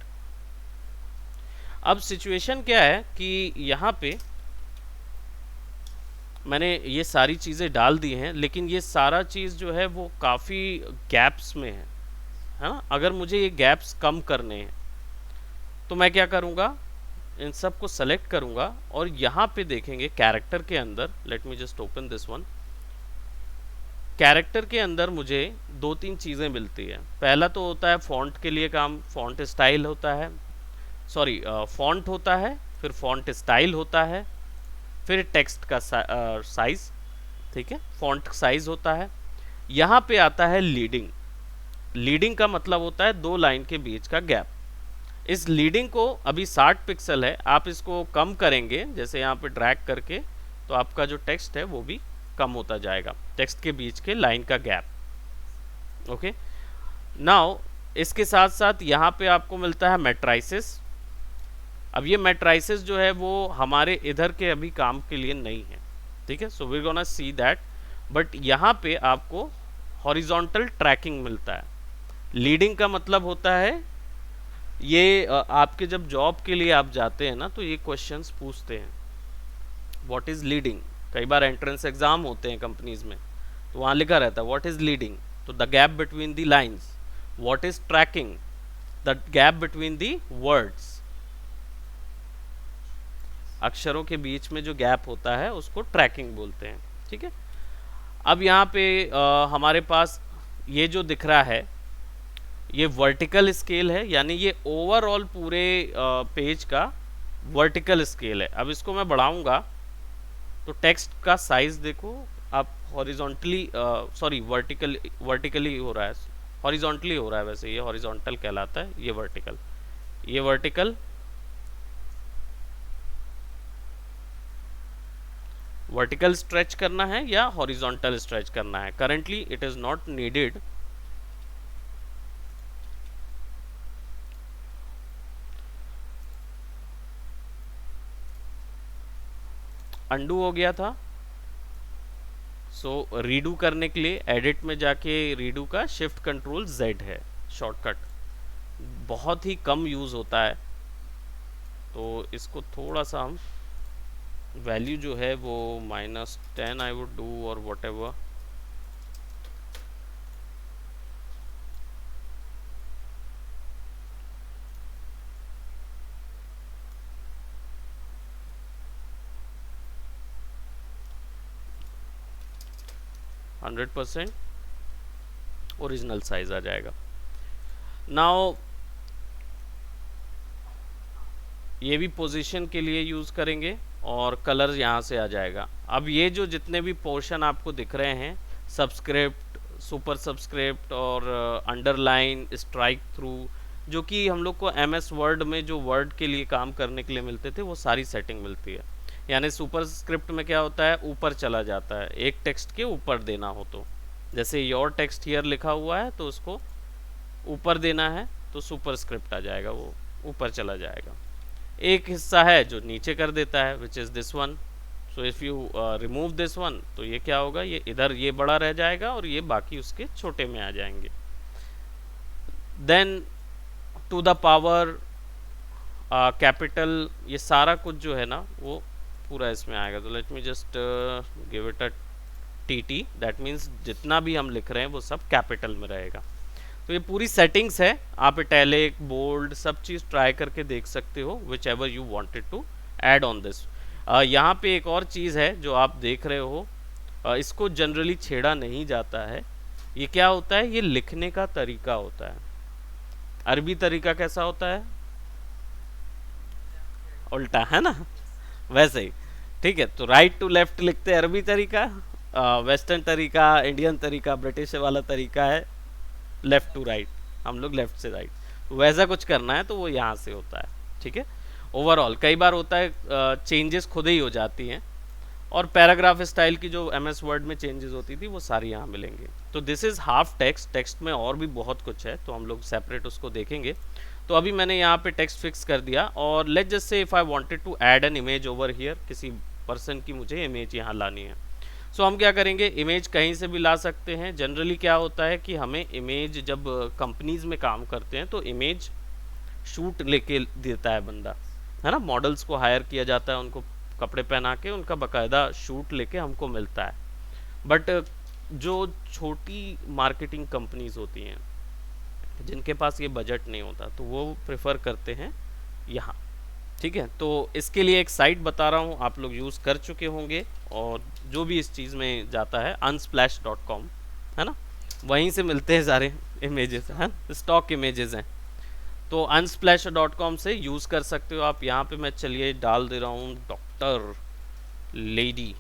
अब सिचुएशन क्या है कि यहाँ पे मैंने ये सारी चीज़ें डाल दी हैं, लेकिन ये सारा चीज़ जो है वो काफ़ी गैप्स में है ना. अगर मुझे ये गैप्स कम करने हैं तो मैं क्या करूँगा, इन सब को सेलेक्ट करूँगा और यहाँ पे देखेंगे कैरेक्टर के अंदर, late me just open this one. Character के अंदर मुझे दो तीन चीज़ें मिलती है. पहला तो होता है फॉन्ट के लिए काम, फॉन्ट स्टाइल होता है, सॉरी फॉन्ट होता है, फिर फॉन्ट स्टाइल होता है, फिर टेक्स्ट का साइज. ठीक है, फॉन्ट साइज होता है. यहाँ पे आता है लीडिंग. लीडिंग का मतलब होता है दो लाइन के बीच का गैप. इस लीडिंग को अभी 60 पिक्सल है, आप इसको कम करेंगे जैसे यहाँ पे ड्रैग करके तो आपका जो टेक्स्ट है वो भी कम होता जाएगा, टेक्स्ट के बीच के लाइन का गैप. ओके, नाउ इसके साथ साथ यहाँ पे आपको मिलता है मैट्राइसिस. अब ये मैट्राइसिस जो है वो हमारे इधर के अभी काम के लिए नहीं है. ठीक है, so we gonna see that. But यहाँ पे आपको हॉरिजॉन्टल ट्रैकिंग मिलता है. लीडिंग का मतलब होता है ये आपके जब जॉब के लिए आप जाते हैं ना तो ये क्वेश्चंस पूछते हैं, व्हाट इज़ लीडिंग. कई बार एंट्रेंस एग्जाम होते हैं कंपनीज में तो वहाँ लिखा रहता है व्हाट इज़ लीडिंग, तो the gap between the lines. What is tracking, the gap between the words. अक्षरों के बीच में जो गैप होता है उसको ट्रैकिंग बोलते हैं. ठीक है, अब यहाँ पे हमारे पास ये जो दिख रहा है ये वर्टिकल स्केल है, यानी ये ओवरऑल पूरे पेज का वर्टिकल स्केल है. अब इसको मैं बढ़ाऊंगा तो टेक्स्ट का साइज देखो आप हॉरिजॉन्टली, सॉरी वर्टिकली हो रहा है, हॉरिजॉन्टली हो रहा है. वैसे ये हॉरिजॉन्टल कहलाता है, ये वर्टिकल. ये वर्टिकल, वर्टिकल स्ट्रेच करना है या हॉरिजॉन्टल स्ट्रेच करना है. Currently it is not needed. Undo हो गया था, सो रीडू करने के लिए एडिट में जाके रीडू का शिफ्ट कंट्रोल Z है शॉर्टकट, बहुत ही कम यूज़ होता है. तो इसको थोड़ा सा हम वैल्यू जो है वो -10 आई वुड डू और वट एवर. 100% ओरिजिनल साइज आ जाएगा। नाउ ये भी पोजीशन के लिए यूज़ करेंगे और कलर यहाँ से आ जाएगा। अब ये जो जितने भी पोर्शन आपको दिख रहे हैं, सबस्क्रिप्ट, सुपर सबस्क्रिप्ट और अंडरलाइन, स्ट्राइक थ्रू, जो कि हम लोग को MS वर्ड में जो वर्ड के लिए काम करने के लिए मिलते थे, वो सारी सेटिंग मिलती है। यानी सुपर स्क्रिप्ट में क्या होता है, ऊपर चला जाता है, एक टेक्स्ट के ऊपर देना हो तो, जैसे योर टेक्स्ट हियर लिखा हुआ है तो उसको ऊपर देना है तो सुपर स्क्रिप्ट आ जाएगा, वो ऊपर चला जाएगा। एक हिस्सा है जो नीचे कर देता है, which is this one. So if you remove this one तो ये क्या होगा, ये इधर ये बड़ा रह जाएगा और ये बाकी उसके छोटे में आ जाएंगे। Then to the power capital, ये सारा कुछ जो है ना वो पूरा इसमें आएगा। तो late me just give it a TT, that means जितना भी हम लिख रहे हैं वो सब कैपिटल में रहेगा। तो ये पूरी सेटिंग्स है, आप इटैलिक, बोल्ड, सब चीज़ ट्राई करके देख सकते हो, whichever you wanted to add on this. यहाँ पे एक और चीज़ है जो आप देख रहे हो, इसको जनरली छेड़ा नहीं जाता है। ये क्या होता है, ये लिखने का तरीका होता है। अरबी तरीका कैसा होता है, उल्टा है ना, वैसे ही। ठीक है, तो राइट टू लेफ्ट लिखते हैं अरबी तरीका, वेस्टर्न तरीका, इंडियन तरीका, ब्रिटिश वाला तरीका है लेफ्ट टू राइट, हम लोग लेफ्ट से राइट। तो वैसा कुछ करना है तो वो यहाँ से होता है। ठीक है, ओवरऑल कई बार होता है चेंजेस खुद ही हो जाती हैं, और पैराग्राफ स्टाइल की जो MS वर्ड में चेंजेस होती थी वो सारी यहाँ मिलेंगे। तो this is half text, text में और भी बहुत कुछ है तो हम लोग सेपरेट उसको देखेंगे। तो अभी मैंने यहाँ पे टेक्स्ट फिक्स कर दिया, और let just say if I wanted to add an image over here, किसी पर्सन की मुझे इमेज यहाँ लानी है। सो हम क्या करेंगे, इमेज कहीं से भी ला सकते हैं। जनरली क्या होता है कि हमें इमेज, जब कंपनीज में काम करते हैं तो इमेज शूट लेके देता है बंदा, है ना, मॉडल्स को हायर किया जाता है, उनको कपड़े पहना के उनका बाकायदा शूट लेके हमको मिलता है। बट जो छोटी मार्केटिंग कंपनीज होती हैं जिनके पास ये बजट नहीं होता तो वो प्रेफर करते हैं यहाँ। ठीक है, तो इसके लिए एक साइट बता रहा हूँ, आप लोग यूज़ कर चुके होंगे, और जो भी इस चीज़ में जाता है unsplash.com, है ना, वहीं से मिलते हैं सारे इमेजेस, हैं, स्टॉक इमेजेस हैं। तो unsplash.com से यूज़ कर सकते हो आप। यहाँ पे मैं चलिए डाल दे रहा हूँ doctor lady,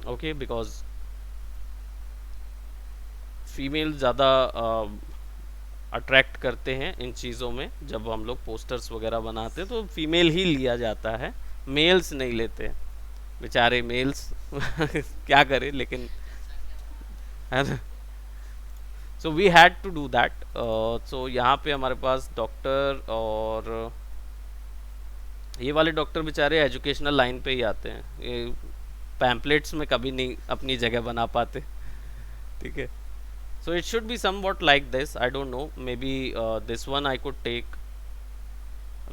okay, because female ज़्यादा अट्रैक्ट करते हैं इन चीज़ों में। जब हम लोग पोस्टर्स वगैरह बनाते हैं तो फीमेल ही लिया जाता है, मेल्स नहीं लेते बेचारे, मेल्स क्या करें, लेकिन है ना। So we had to do that. So यहाँ पे हमारे पास डॉक्टर, और ये वाले डॉक्टर बेचारे एजुकेशनल लाइन पे ही आते हैं, ये पैम्पलेट्स में कभी नहीं अपनी जगह बना पाते। ठीक है, so it should be somewhat like this, I don't know, maybe this one I could take,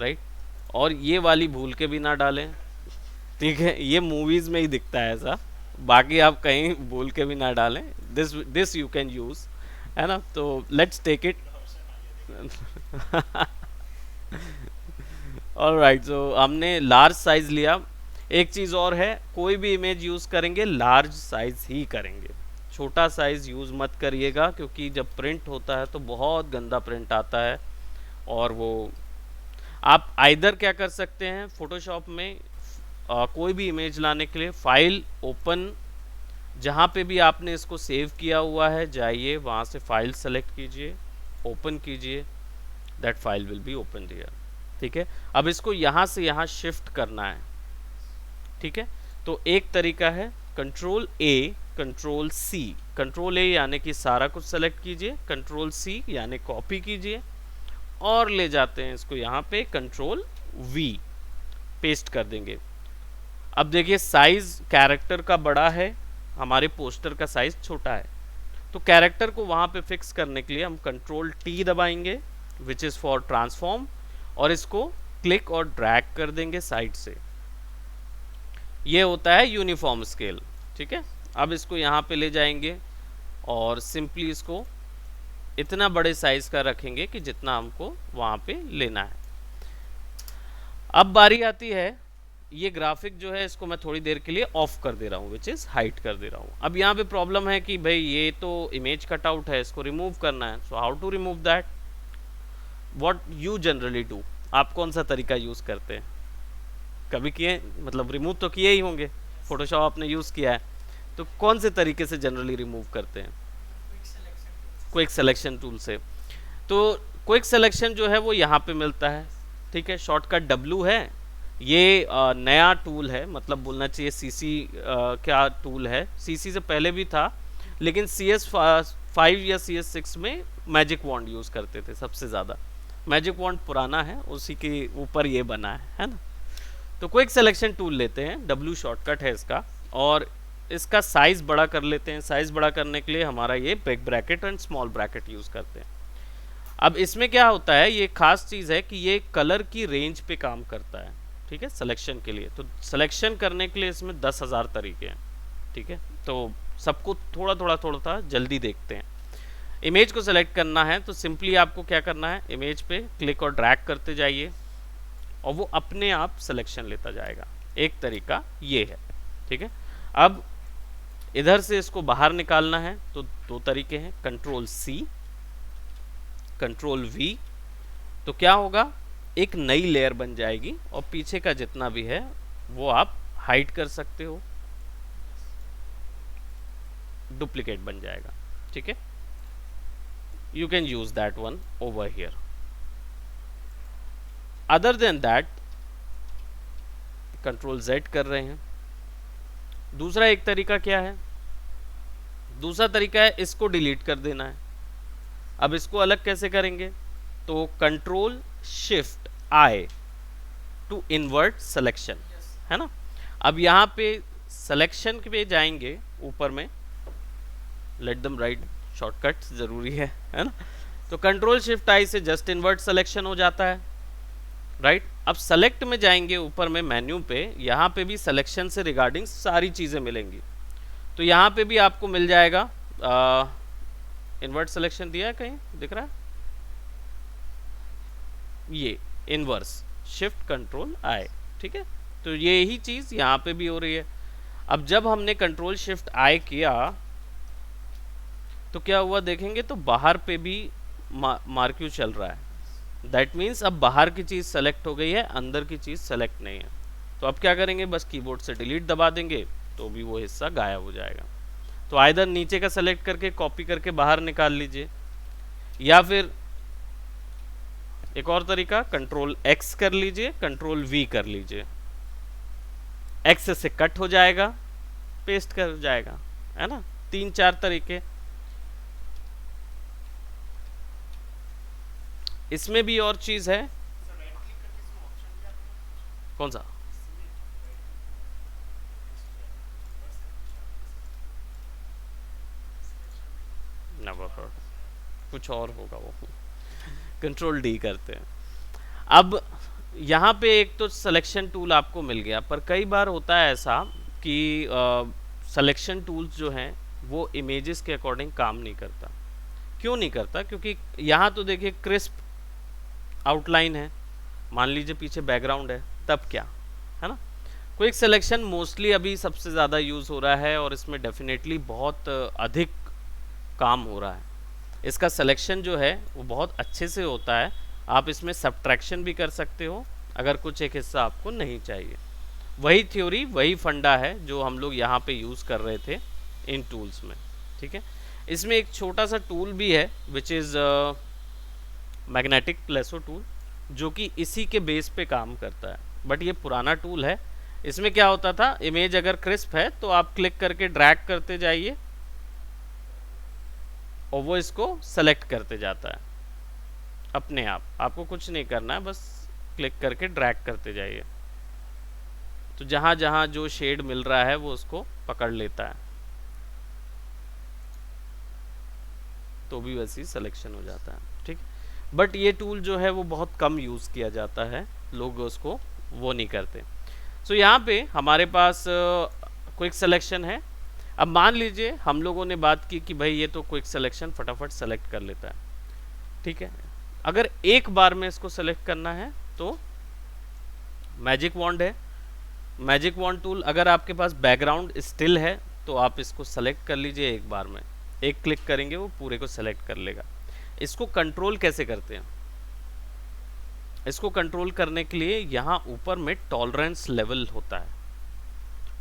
right? और ये वाली भूल के भी ना डालें, ठीक है, ये मूवीज में ही दिखता है ऐसा, बाकी आप कहीं भूल के भी ना डालें। दिस यू कैन यूज, है ना। तो लेट्स टेक इट। ऑलराइट, सो हमने लार्ज साइज लिया। एक चीज़ और है, कोई भी इमेज यूज़ करेंगे लार्ज साइज ही करेंगे, छोटा साइज़ यूज़ मत करिएगा, क्योंकि जब प्रिंट होता है तो बहुत गंदा प्रिंट आता है। और वो आप आइदर क्या कर सकते हैं, फोटोशॉप में कोई भी इमेज लाने के लिए फाइल ओपन, जहाँ पे भी आपने इसको सेव किया हुआ है जाइए, वहाँ से फाइल सेलेक्ट कीजिए, ओपन कीजिए, that file will be open here. ठीक है, अब इसको यहाँ से यहाँ शिफ्ट करना है। ठीक है, तो एक तरीका है control A control C, control A यानी कि सारा कुछ सेलेक्ट कीजिए, कंट्रोल C यानी कॉपी कीजिए, और ले जाते हैं इसको यहाँ पे कंट्रोल V, पेस्ट कर देंगे। अब देखिए साइज कैरेक्टर का बड़ा है, हमारे पोस्टर का साइज छोटा है, तो कैरेक्टर को वहाँ पे फिक्स करने के लिए हम कंट्रोल T दबाएंगे, विच इज़ फॉर ट्रांसफॉर्म, और इसको क्लिक और ड्रैग कर देंगे साइड से। ये होता है यूनिफॉर्म स्केल। ठीक है, अब इसको यहाँ पे ले जाएंगे और सिंपली इसको इतना बड़े साइज का रखेंगे कि जितना हमको वहाँ पे लेना है। अब बारी आती है ये ग्राफिक जो है इसको मैं थोड़ी देर के लिए ऑफ कर दे रहा हूँ, विच इज़ हाइड कर दे रहा हूँ। अब यहाँ पे प्रॉब्लम है कि भाई ये तो इमेज कटआउट है, इसको रिमूव करना है। So how to remove that, what you generally do, आप कौन सा तरीका यूज़ करते हैं? कभी किए, मतलब रिमूव तो किए ही होंगे, फोटोशॉप आपने यूज़ किया है, तो कौन से तरीके से जनरली रिमूव करते हैं? क्विक सिलेक्शन टूल से। तो क्विक सिलेक्शन जो है वो यहाँ पे मिलता है, ठीक है, शॉर्टकट W है। ये नया टूल है, मतलब बोलना चाहिए CC क्या टूल है, CC से पहले भी था, लेकिन CS5 या CS6 में मैजिक वॉन्ड यूज़ करते थे सबसे ज़्यादा। मैजिक वॉन्ड पुराना है, उसी के ऊपर ये बना है ना। तो क्विक सिलेक्शन टूल लेते हैं, W शॉर्टकट है इसका, और इसका साइज़ बड़ा कर लेते हैं। साइज़ बड़ा करने के लिए हमारा ये big bracket and small bracket use करते हैं। अब इसमें क्या होता है, ये खास चीज़ है कि ये कलर की रेंज पे काम करता है, ठीक है, सिलेक्शन के लिए। तो सिलेक्शन करने के लिए इसमें 10,000 तरीके हैं, ठीक है। तो सबको थोड़ा जल्दी देखते हैं। इमेज को सेलेक्ट करना है तो सिंपली आपको क्या करना है, इमेज पे क्लिक और ड्रैग करते जाइए और वो अपने आप सिलेक्शन लेता जाएगा। एक तरीका ये है, ठीक है। अब इधर से इसको बाहर निकालना है तो दो तरीके हैं, Ctrl+C, Ctrl+V। तो क्या होगा, एक नई लेयर बन जाएगी और पीछे का जितना भी है वो आप हाइड कर सकते हो, डुप्लीकेट बन जाएगा, ठीक है। You can use that one over here. Other than that Ctrl+Z कर रहे हैं। दूसरा एक तरीका क्या है, दूसरा तरीका है इसको डिलीट कर देना है। अब इसको अलग कैसे करेंगे, तो Ctrl+Shift+I टू इन्वर्ट सिलेक्शन, है ना। अब यहाँ पे सिलेक्शन पे जाएंगे ऊपर में, लेट देम राइट, शॉर्टकट जरूरी है ना। तो Ctrl+Shift+I से जस्ट इन्वर्ट सिलेक्शन हो जाता है, राइट। अब सेलेक्ट में जाएंगे ऊपर में मेन्यू पे, यहाँ पे भी सिलेक्शन से रिगार्डिंग सारी चीज़ें मिलेंगी। तो यहाँ पे भी आपको मिल जाएगा, इन्वर्ट सिलेक्शन दिया है, कहीं दिख रहा है, ये इन्वर्स Shift+Ctrl+I, ठीक है। तो ये ही चीज़ यहाँ पे भी हो रही है। अब जब हमने Ctrl+Shift+I किया तो क्या हुआ देखेंगे, तो बाहर पे भी मार्क्यू चल रहा है। दैट मीन्स अब बाहर की चीज़ सेलेक्ट हो गई है, अंदर की चीज़ सेलेक्ट नहीं है। तो अब क्या करेंगे, बस कीबोर्ड से डिलीट दबा देंगे तो भी वो हिस्सा गायब हो जाएगा। तो आइदर नीचे का सेलेक्ट करके कॉपी करके बाहर निकाल लीजिए, या फिर एक और तरीका Ctrl+X कर लीजिए, Ctrl+V कर लीजिए। X से कट हो जाएगा, पेस्ट कर जाएगा, है ना। 3-4 तरीके। इसमें भी और चीज है, कौन सा, नेवर, कुछ और होगा वो, Ctrl+D करते हैं। अब यहाँ पे एक तो सिलेक्शन टूल आपको मिल गया, पर कई बार होता है ऐसा कि सिलेक्शन टूल्स जो हैं वो इमेजेस के अकॉर्डिंग काम नहीं करता। क्यों नहीं करता, क्योंकि यहाँ तो देखिए क्रिस्प आउटलाइन है, मान लीजिए पीछे बैकग्राउंड है, तब क्या, है ना। क्विक सिलेक्शन मोस्टली अभी सबसे ज़्यादा यूज़ हो रहा है और इसमें डेफिनेटली बहुत अधिक काम हो रहा है। इसका सिलेक्शन जो है वो बहुत अच्छे से होता है। आप इसमें सब्ट्रैक्शन भी कर सकते हो अगर कुछ एक हिस्सा आपको नहीं चाहिए। वही थ्योरी, वही फंडा है जो हम लोग यहाँ पे यूज़ कर रहे थे इन टूल्स में, ठीक है। इसमें एक छोटा सा टूल भी है विच इज़ मैग्नेटिक प्लेसो टूल, जो कि इसी के बेस पे काम करता है, बट ये पुराना टूल है। इसमें क्या होता था, इमेज अगर क्रिस्प है तो आप क्लिक करके ड्रैग करते जाइए और वो इसको सेलेक्ट करते जाता है अपने आप, आपको कुछ नहीं करना है, बस क्लिक करके ड्रैग करते जाइए। तो जहाँ जहाँ जो शेड मिल रहा है वो उसको पकड़ लेता है, तो भी वैसी सिलेक्शन हो जाता है, ठीक। बट ये टूल जो है वो बहुत कम यूज़ किया जाता है, लोग उसको वो नहीं करते। सो यहाँ पे हमारे पास क्विक सिलेक्शन है। अब मान लीजिए हम लोगों ने बात की कि भाई ये तो क्विक सिलेक्शन फटाफट सेलेक्ट कर लेता है, ठीक है। अगर एक बार में इसको सेलेक्ट करना है तो मैजिक वॉन्ड है, मैजिक वॉन्ड टूल, अगर आपके पास बैकग्राउंड स्टिल है तो आप इसको सेलेक्ट कर लीजिए एक बार में, एक क्लिक करेंगे वो पूरे को सेलेक्ट कर लेगा। इसको कंट्रोल कैसे करते हैं? इसको कंट्रोल करने के लिए यहाँ ऊपर में टॉलरेंस लेवल होता है।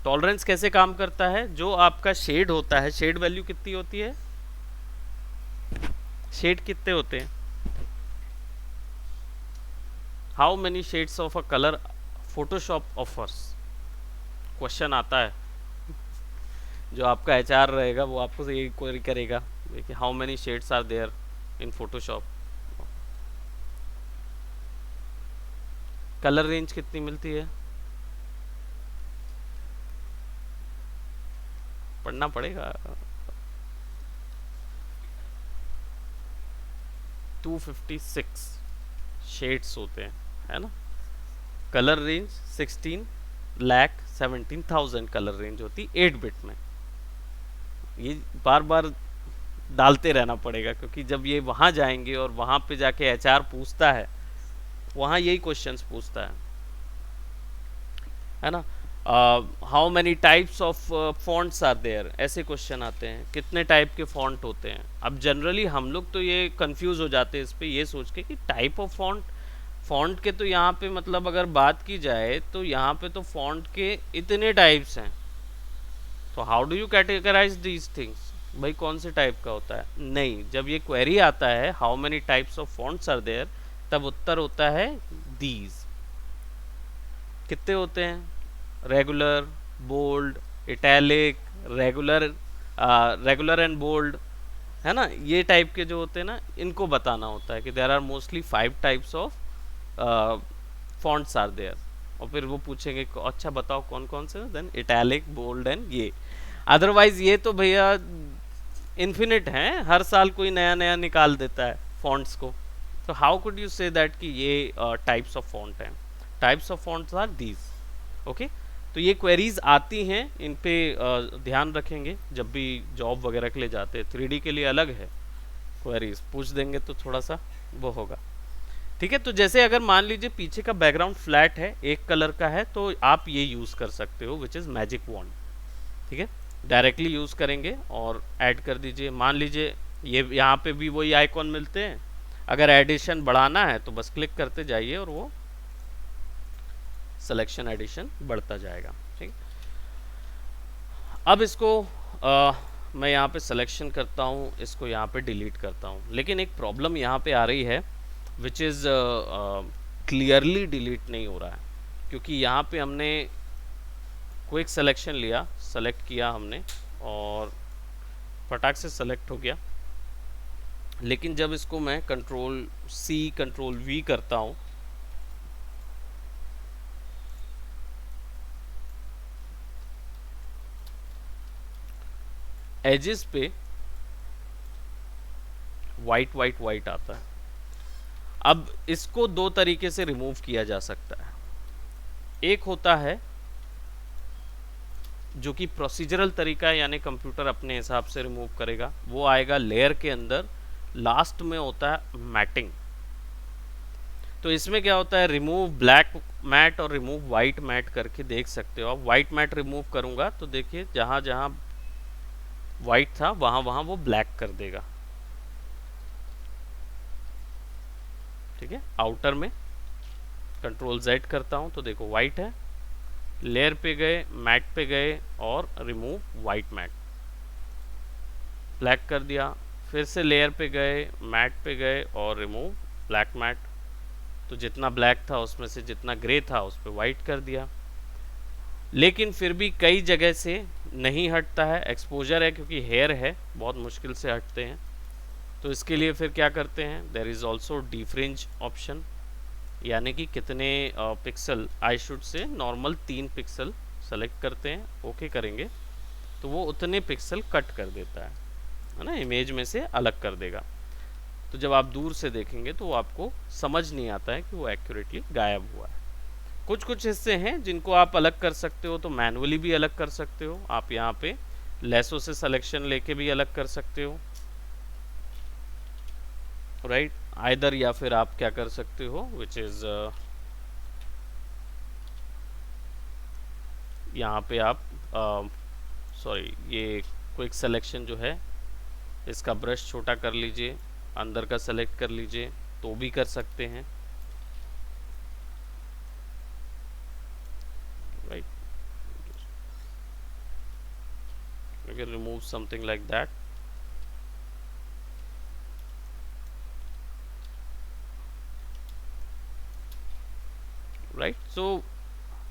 टॉलरेंस कैसे काम करता है? जो आपका शेड होता है, शेड वैल्यू कितनी होती है? शेड कितने होते हैं? How many shades of a colour Photoshop offers? Question आता है, जो आपका एचआर रहेगा वो आपको ये क्वेरी करेगा, देखिए how many shades are there in Photoshop, colour range कितनी मिलती है? पढ़ना पड़ेगा। 256 शेड्स होते हैं, है ना। कलर रेंज 16,17,000 कलर रेंज होती 8 बिट में। ये बार बार डालते रहना पड़ेगा, क्योंकि जब ये वहाँ जाएंगे और वहाँ पे जाके एचआर पूछता है, वहाँ यही क्वेश्चंस पूछता है ना। How many types of fonts are there, ऐसे क्वेश्चन आते हैं, कितने टाइप के फॉन्ट होते हैं। अब जनरली हम लोग तो ये कंफ्यूज हो जाते हैं इस पे, ये सोच के कि टाइप ऑफ फॉन्ट, फॉन्ट के तो यहाँ पे मतलब अगर बात की जाए तो यहाँ पे तो फॉन्ट के इतने टाइप्स हैं, तो how do you categorise these things, भाई कौन से टाइप का होता है? नहीं, जब ये क्वेरी आता है how many types of fonts are there, तब उत्तर होता है दीज। कितने होते हैं? Regular, bold, italic, regular, regular and bold, है ना। ये टाइप के जो होते हैं ना, इनको बताना होता है कि there are mostly 5 types of fonts are there. और फिर वो पूछेंगे अच्छा बताओ कौन कौन से, देन इटैलिक, बोल्ड एंड ये। अदरवाइज ये तो भैया इन्फिनिट है, हर साल कोई नया नया निकाल देता है फॉन्ट्स को, तो how could you say that कि ये टाइप्स ऑफ फॉन्ट हैं? Types of fonts are these. Okay, तो ये क्वेरीज आती हैं, इन पे ध्यान रखेंगे जब भी जॉब वगैरह के लिए जाते हैं। 3D के लिए अलग है क्वेरीज, पूछ देंगे तो थोड़ा सा वो होगा। ठीक है, तो जैसे अगर मान लीजिए पीछे का बैकग्राउंड फ्लैट है, एक कलर का है, तो आप ये यूज़ कर सकते हो विच इज़ मैजिक वॉन्ड। ठीक है, डायरेक्टली यूज़ करेंगे और ऐड कर दीजिए। मान लीजिए ये यहाँ पे भी वही आइकॉन मिलते हैं, अगर एडिशन बढ़ाना है तो बस क्लिक करते जाइए और वो सिलेक्शन एडिशन बढ़ता जाएगा। ठीक, अब इसको मैं यहाँ पे सिलेक्शन करता हूँ, इसको यहाँ पे डिलीट करता हूँ, लेकिन एक प्रॉब्लम यहाँ पे आ रही है विच इज़ क्लियरली डिलीट नहीं हो रहा है, क्योंकि यहाँ पे हमने क्विक सिलेक्शन लिया, सेलेक्ट किया हमने और फटाक से सेलेक्ट हो गया, लेकिन जब इसको मैं कंट्रोल C कंट्रोल V करता हूँ, एजेस पे वाइट वाइट वाइट आता है। अब इसको दो तरीके से रिमूव किया जा सकता है। एक होता है जो कि प्रोसीजरल तरीका है, यानी कंप्यूटर अपने हिसाब से रिमूव करेगा, वो आएगा लेयर के अंदर, लास्ट में होता है मैटिंग। तो इसमें क्या होता है, रिमूव ब्लैक मैट और रिमूव वाइट मैट करके देख सकते हो आप। वाइट मैट रिमूव करूंगा तो देखिए जहां जहां वाइट था वहां वहां वो ब्लैक कर देगा। ठीक है, आउटर में कंट्रोल Z करता हूं तो देखो वाइट है, लेयर पे गए, मैट पे गए और रिमूव वाइट मैट, ब्लैक कर दिया, फिर से लेयर पे गए, मैट पे गए और रिमूव ब्लैक मैट, तो जितना ब्लैक था उसमें से जितना ग्रे था उस पर वाइट कर दिया। लेकिन फिर भी कई जगह से नहीं हटता है, एक्सपोजर है क्योंकि हेयर है, बहुत मुश्किल से हटते हैं। तो इसके लिए फिर क्या करते हैं, देयर इज़ ऑल्सो डिफ्रेंज ऑप्शन, यानी कि कितने pixel, I should say normal 3 pixel select करते हैं, ओके करेंगे तो वो उतने पिक्सल कट कर देता है ना, इमेज में से अलग कर देगा। तो जब आप दूर से देखेंगे तो वो आपको समझ नहीं आता है कि वो एक्यूरेटली गायब हुआ है। कुछ कुछ हिस्से हैं जिनको आप अलग कर सकते हो, तो मैनुअली भी अलग कर सकते हो आप, यहाँ पे लेसो से सिलेक्शन लेके भी अलग कर सकते हो, राइट आइदर, या फिर आप क्या कर सकते हो विच इज़ यहाँ पे आप सॉरी, ये क्विक सिलेक्शन जो है इसका ब्रश छोटा कर लीजिए, अंदर का सेलेक्ट कर लीजिए, तो भी कर सकते हैं, right. You can remove something like that. Right, so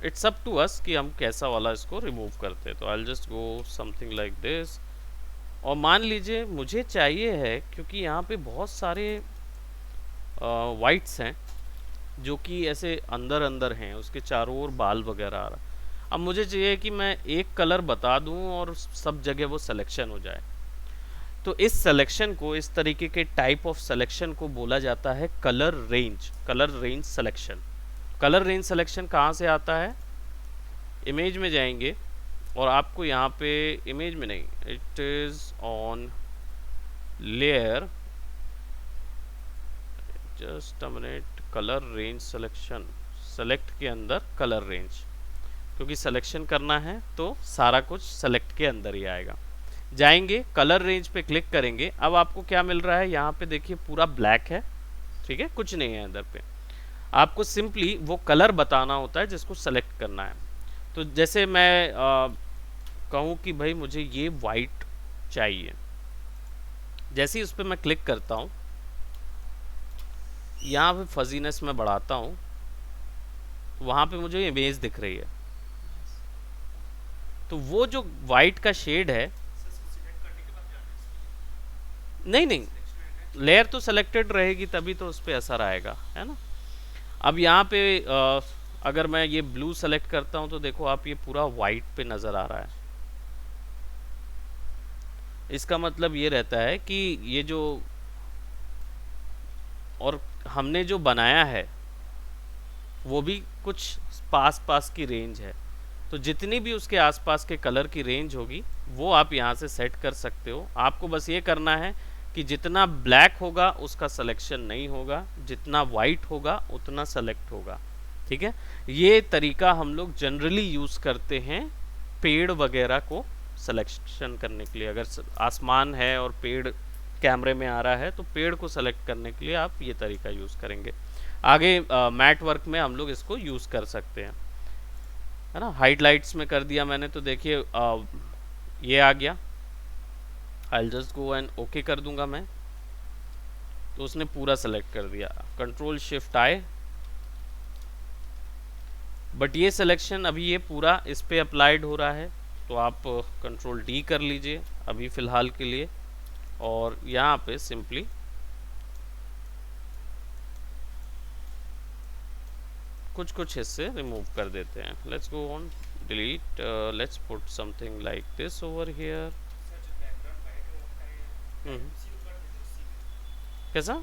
it's up to us कि हम कैसा वाला इसको रिमूव करते हैं। तो I will just go something like this. और मान लीजिए मुझे चाहिए है, क्योंकि यहाँ पे बहुत सारे वाइट्स हैं जो कि ऐसे अंदर अंदर हैं, उसके चारों ओर बाल वगैरह आ रहा। अब मुझे चाहिए कि मैं एक कलर बता दूं और सब जगह वो सिलेक्शन हो जाए। तो इस सिलेक्शन को, इस तरीके के टाइप ऑफ सिलेक्शन को बोला जाता है colour range. Colour range selection. Colour range selection कहाँ से आता है? इमेज में जाएंगे और आपको यहाँ पे, इमेज में नहीं, it is on layer, just a minute, colour range selection, select के अंदर कलर रेंज, क्योंकि सिलेक्शन करना है तो सारा कुछ सेलेक्ट के अंदर ही आएगा। जाएंगे कलर रेंज पे क्लिक करेंगे। अब आपको क्या मिल रहा है? यहाँ पे देखिए पूरा ब्लैक है, ठीक है, कुछ नहीं है अंदर पे। आपको सिंपली वो कलर बताना होता है जिसको सेलेक्ट करना है। तो जैसे मैं कहूँ कि भाई मुझे ये वाइट चाहिए, जैसे ही उस पर मैं क्लिक करता हूँ, यहाँ पे फजीनेस में बढ़ाता हूँ, वहाँ पे मुझे इमेज दिख रही है। तो वो जो वाइट का शेड है, नहीं नहीं, लेयर तो सेलेक्टेड रहेगी तभी तो उस पर असर आएगा, है ना। अब यहाँ पे अगर मैं ये ब्लू सेलेक्ट करता हूँ तो देखो आप, ये पूरा वाइट पे नज़र आ रहा है। इसका मतलब ये रहता है कि ये जो, और हमने जो बनाया है वो भी कुछ पास पास की रेंज है। तो जितनी भी उसके आसपास के कलर की रेंज होगी वो आप यहाँ से सेट कर सकते हो। आपको बस ये करना है कि जितना ब्लैक होगा उसका सिलेक्शन नहीं होगा, जितना वाइट होगा उतना सेलेक्ट होगा, ठीक है। ये तरीका हम लोग जनरली यूज़ करते हैं पेड़ वगैरह को सिलेक्शन करने के लिए। अगर आसमान है और पेड़ कैमरे में आ रहा है तो पेड़ को सेलेक्ट करने के लिए आप ये तरीका यूज़ करेंगे। आगे मैट वर्क में हम लोग इसको यूज़ कर सकते हैं, है ना। हाइलाइट्स में कर दिया मैंने, तो देखिए ये आ गया। I just go and okay कर दूंगा मैं, तो उसने पूरा सेलेक्ट कर दिया। कंट्रोल शिफ्ट आए, बट ये सिलेक्शन अभी ये पूरा इस पे अप्लाइड हो रहा है, तो आप कंट्रोल डी कर लीजिए अभी फ़िलहाल के लिए, और यहाँ पे सिंपली कुछ कुछ हिस्से रिमूव कर देते हैं। Let's go on delete, let's put something like this over here. कैसा?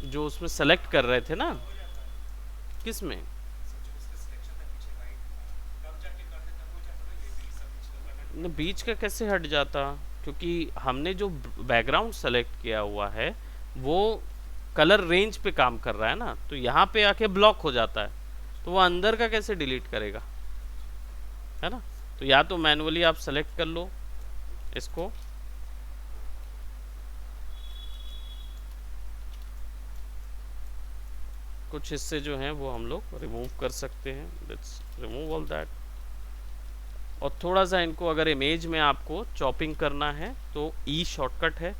जो उसमें सेलेक्ट कर रहे थे ना, किस में? बीच का कैसे हट जाता? क्योंकि हमने जो बैकग्राउंड सेलेक्ट किया हुआ है वो कलर रेंज पे काम कर रहा है ना, तो यहाँ पे आके ब्लॉक हो जाता है, तो वो अंदर का कैसे डिलीट करेगा, है ना। तो या तो मैनुअली आप सेलेक्ट कर लो इसको, कुछ हिस्से जो हैं वो हम लोग रिमूव कर सकते हैं। Let's remove all that. और थोड़ा सा इनको अगर इमेज में आपको चॉपिंग करना है तो ई शॉर्टकट है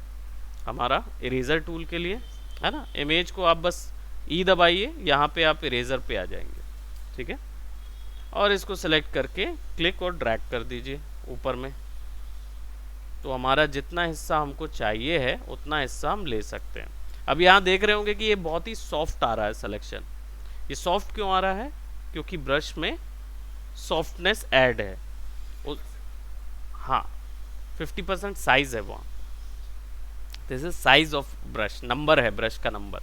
हमारा इरेजर टूल के लिए, है ना। इमेज को आप बस ई दबाइए, यहाँ पे आप इरेजर पे आ जाएंगे, ठीक है। और इसको सेलेक्ट करके क्लिक और ड्रैग कर दीजिए ऊपर में, तो हमारा जितना हिस्सा हमको चाहिए है उतना हिस्सा हम ले सकते हैं। अब यहाँ देख रहे होंगे कि ये बहुत ही सॉफ्ट आ रहा है सिलेक्शन। ये सॉफ्ट क्यों आ रहा है? क्योंकि ब्रश में सॉफ्टनेस ऐड है। हाँ, 50% साइज है वहाँ। This is size of brush, number है ब्रश का नंबर।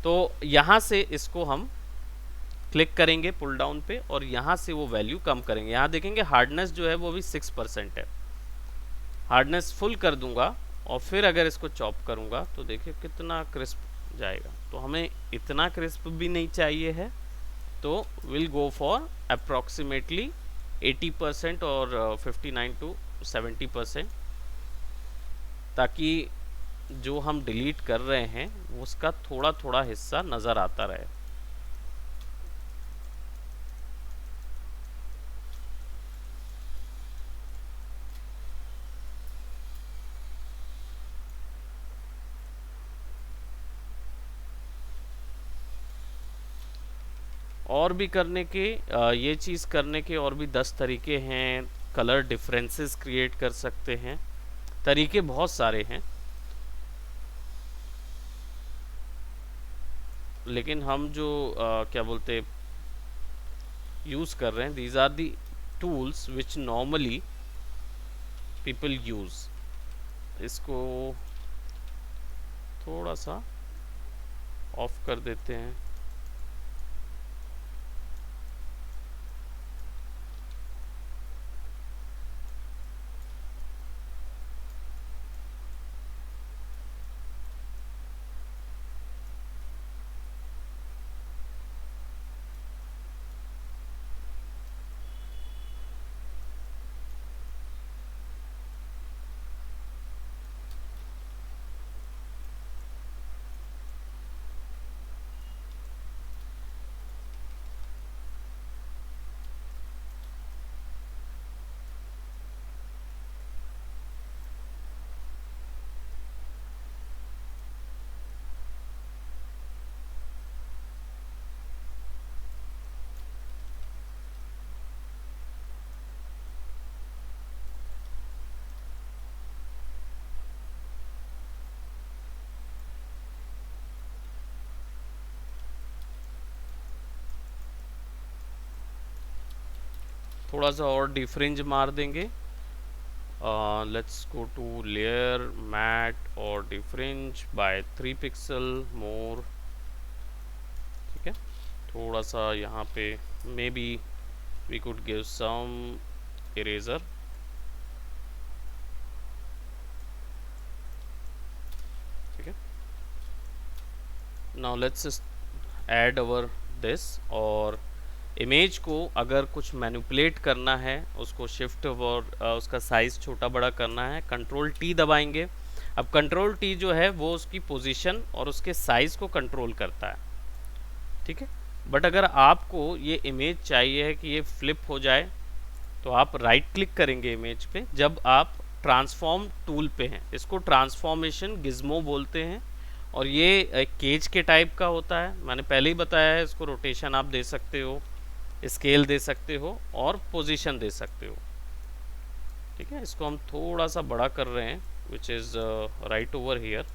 तो यहाँ से इसको हम क्लिक करेंगे पुल डाउन पे और यहाँ से वो वैल्यू कम करेंगे। यहाँ देखेंगे हार्डनेस जो है वो भी 6% है। हार्डनेस फुल कर दूंगा और फिर अगर इसको चॉप करूंगा तो देखिए कितना क्रिस्प जाएगा। तो हमें इतना क्रिस्प भी नहीं चाहिए है तो विल गो फॉर अप्रॉक्सीमेटली 80% और 59 to 70%, ताकि जो हम डिलीट कर रहे हैं उसका थोड़ा थोड़ा हिस्सा नज़र आता रहे। और भी करने के ये चीज़ करने के और भी 10 तरीके हैं। कलर डिफरेंसेस क्रिएट कर सकते हैं, तरीके बहुत सारे हैं, लेकिन हम जो क्या बोलते यूज़ कर रहे हैं, these are the tools which normally people use. इसको थोड़ा सा ऑफ कर देते हैं। थोड़ा सा और डिफ्रिंज मार देंगे। Let's go to layer matte और डिफ्रिंज बाय 3 पिक्सल मोर। ठीक है, थोड़ा सा यहाँ पे maybe we could give some eraser. ठीक है, now let's add our this. और इमेज को अगर कुछ मैनिपुलेट करना है, उसको शिफ्ट और उसका साइज़ छोटा बड़ा करना है, कंट्रोल टी दबाएंगे। अब कंट्रोल टी जो है वो उसकी पोजीशन और उसके साइज़ को कंट्रोल करता है। ठीक है, बट अगर आपको ये इमेज चाहिए है कि ये फ्लिप हो जाए, तो आप राइट क्लिक करेंगे इमेज पे जब आप ट्रांसफॉर्म टूल पे हैं। इसको ट्रांसफॉर्मेशन गिज्मो बोलते हैं, और ये एक केज के टाइप का होता है। मैंने पहले ही बताया है, इसको रोटेशन आप दे सकते हो, स्केल दे सकते हो और पोजीशन दे सकते हो। ठीक है, इसको हम थोड़ा सा बड़ा कर रहे हैं, which is right over here.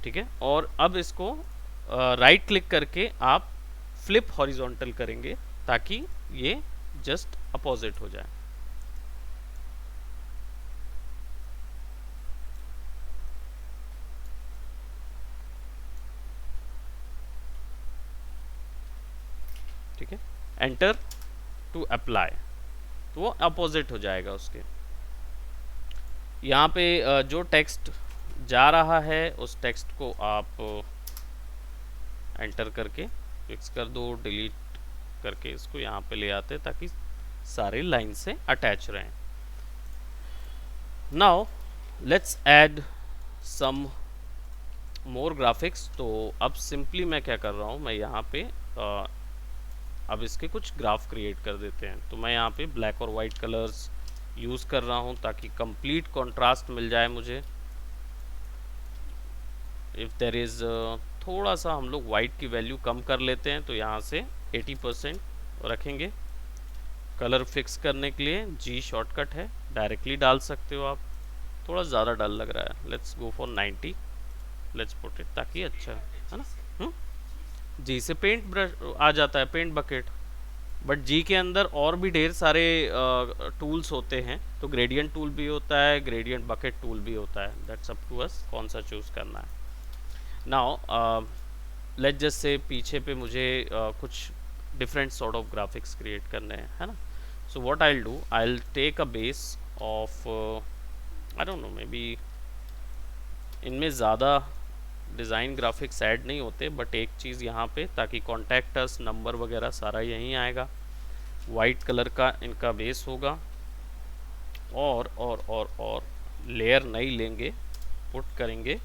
ठीक है, और अब इसको राइट क्लिक करके आप फ्लिप हॉरिजॉन्टल करेंगे ताकि ये जस्ट अपोजिट हो जाए। ठीक है, एंटर टू अप्लाई, तो वो अपोजिट हो जाएगा उसके। यहाँ पे जो टेक्स्ट जा रहा है उस टेक्स्ट को आप एंटर करके फिक्स कर दो, डिलीट करके इसको यहाँ पे ले आते ताकि सारे लाइन से अटैच रहें। Now let's add some more graphics. तो अब सिंपली मैं क्या कर रहा हूँ, मैं यहाँ पे अब इसके कुछ ग्राफ क्रिएट कर देते हैं। तो मैं यहाँ पे ब्लैक और वाइट कलर्स यूज़ कर रहा हूँ ताकि कंप्लीट कंट्रास्ट मिल जाए मुझे। इफ़ देर इज़ थोड़ा सा हम लोग वाइट की वैल्यू कम कर लेते हैं, तो यहाँ से 80% रखेंगे। कलर फिक्स करने के लिए जी शॉर्टकट है, डायरेक्टली डाल सकते हो आप। थोड़ा ज़्यादा डल लग रहा है, let's go for 90, let's put it, ताकि अच्छा है ना। जी से पेंट ब्रश आ जाता है, पेंट बकेट, बट जी के अंदर और भी ढेर सारे टूल्स होते हैं। तो ग्रेडियंट टूल भी होता है, ग्रेडियंट बकेट टूल भी होता है, दैट्स अप टू अस कौन सा चूज़ करना है। नाउ लेट जस्ट से पीछे पे मुझे कुछ different sort of graphics create करने हैं, है ना। So what I will do, I will take a base of I don't know, maybe इनमें ज़्यादा डिज़ाइन ग्राफिक्स ऐड नहीं होते, बट एक चीज़ यहाँ पे, ताकि कॉन्टैक्ट अस नंबर वगैरह सारा यहीं आएगा। वाइट कलर का इनका बेस होगा, और लेयर नई लेंगे, पुट करेंगे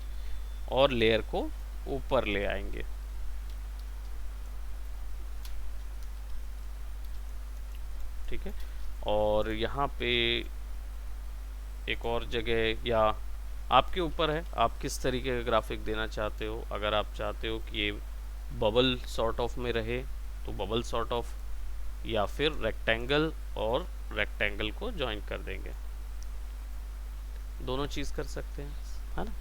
और लेयर को ऊपर ले आएंगे। ठीक है, और यहाँ पे एक और जगह, या आपके ऊपर है आप किस तरीके का ग्राफिक देना चाहते हो। अगर आप चाहते हो कि ये बबल सॉर्ट ऑफ में रहे तो बबल सॉर्ट ऑफ, या फिर रेक्टेंगल और रेक्टेंगल को ज्वाइन कर देंगे, दोनों चीज़ कर सकते हैं, है ना।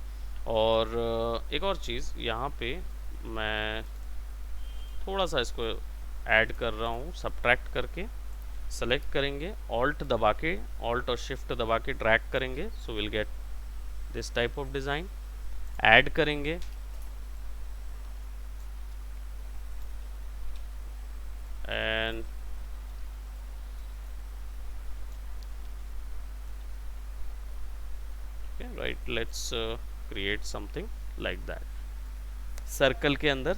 और एक और चीज़ यहाँ पे मैं थोड़ा सा इसको ऐड कर रहा हूँ, सब्ट्रैक्ट करके सेलेक्ट करेंगे, ऑल्ट दबा के, ऑल्ट और शिफ्ट दबा के ड्रैग करेंगे, so will get this type of design. Add करेंगे, and right, let's create something like that. Circle के अंदर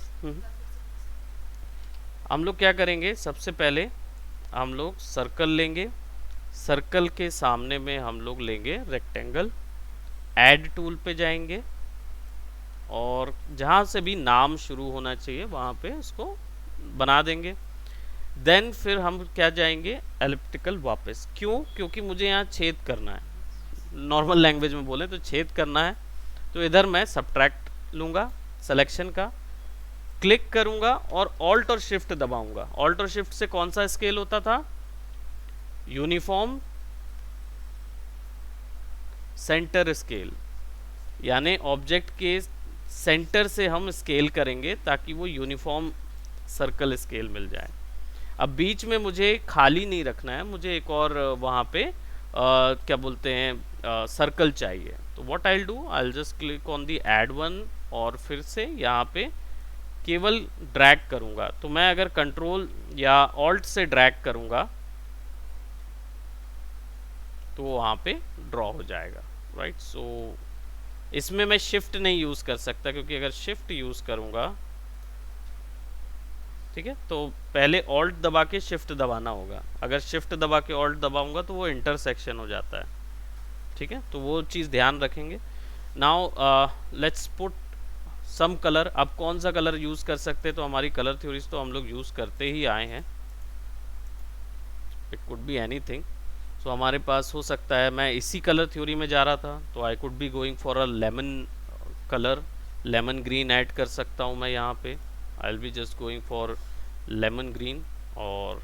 हम लोग क्या करेंगे, सबसे पहले हम लोग सर्कल लेंगे, सर्कल के सामने में हम लोग लेंगे रेक्टेंगल, ऐड टूल पे जाएंगे और जहाँ से भी नाम शुरू होना चाहिए वहाँ पे उसको बना देंगे। देन फिर हम क्या जाएंगे, एलिप्टिकल वापस। क्यों? क्योंकि मुझे यहाँ छेद करना है, नॉर्मल लैंग्वेज में बोले तो छेद करना है। तो इधर मैं सब्ट्रैक्ट लूँगा सिलेक्शन का, क्लिक करूँगा और ऑल्ट और शिफ्ट दबाऊँगा। ऑल्ट और शिफ्ट से कौन सा स्केल होता था, यूनिफॉर्म सेंटर स्केल, यानी ऑब्जेक्ट के सेंटर से हम स्केल करेंगे ताकि वो यूनिफॉर्म सर्कल स्केल मिल जाए। अब बीच में मुझे खाली नहीं रखना है, मुझे एक और वहाँ पे क्या बोलते हैं सर्कल चाहिए। तो what I will do, I will just click on the add one और फिर से यहाँ पे केवल ड्रैग करूँगा। तो मैं अगर कंट्रोल या ऑल्ट से ड्रैग करूँगा तो वहाँ पे ड्रॉ हो जाएगा, राइट। सो इसमें मैं शिफ्ट नहीं यूज़ कर सकता, क्योंकि अगर शिफ्ट यूज़ करूँगा, ठीक है, तो पहले ऑल्ट दबा के शिफ्ट दबाना होगा। अगर शिफ्ट दबा के ऑल्ट दबाऊंगा तो वो इंटरसेक्शन हो जाता है, ठीक है, तो वो चीज़ ध्यान रखेंगे। Now let's put some colour. अब कौन सा कलर यूज़ कर सकते हैं, तो हमारी कलर थ्योरीज तो हम लोग यूज़ करते ही आए हैं, इट कुड बी एनीथिंग। सो हमारे पास हो सकता है, मैं इसी कलर थ्योरी में जा रहा था तो I could be going for a lemon colour, lemon green add कर सकता हूँ मैं यहाँ पे। I will be just going for lemon green और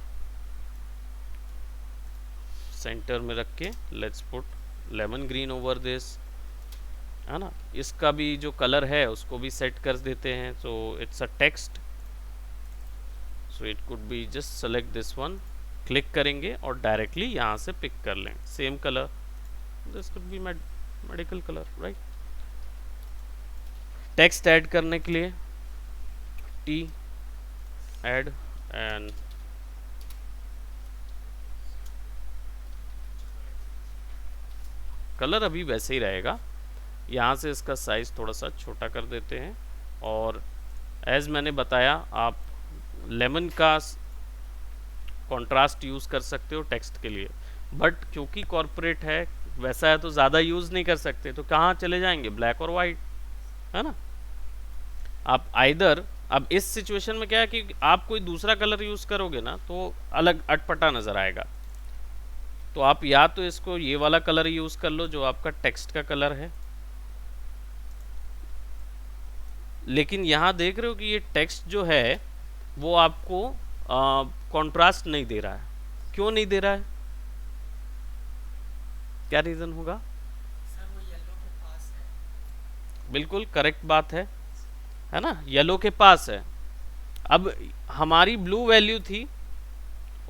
सेंटर में रख के let's put lemon green over this, है ना। इसका भी जो कलर है उसको भी सेट कर देते हैं। So it's a text, so it could be just select this one, click करेंगे और डायरेक्टली यहाँ से पिक कर लें same colour, this could be medical colour, right. Text add करने के लिए टी ऐड एंड कलर अभी वैसे ही रहेगा। यहाँ से इसका साइज थोड़ा सा छोटा कर देते हैं और एज मैंने बताया आप लेमन का कॉन्ट्रास्ट यूज़ कर सकते हो टेक्स्ट के लिए, बट क्योंकि कॉर्पोरेट है वैसा है तो ज़्यादा यूज़ नहीं कर सकते, तो कहाँ चले जाएंगे, ब्लैक और वाइट, है ना। आप आइदर, अब इस सिचुएशन में क्या है कि आप कोई दूसरा कलर यूज़ करोगे ना तो अलग अटपटा नज़र आएगा। तो आप या तो इसको ये वाला कलर यूज़ कर लो जो आपका टेक्स्ट का कलर है, लेकिन यहाँ देख रहे हो कि ये टेक्स्ट जो है वो आपको कॉन्ट्रास्ट नहीं दे रहा है। क्यों नहीं दे रहा है, क्या रीज़न होगा? सर वो येलो के पास है। बिल्कुल करेक्ट बात है ना, येलो के पास है। अब हमारी ब्लू वैल्यू थी,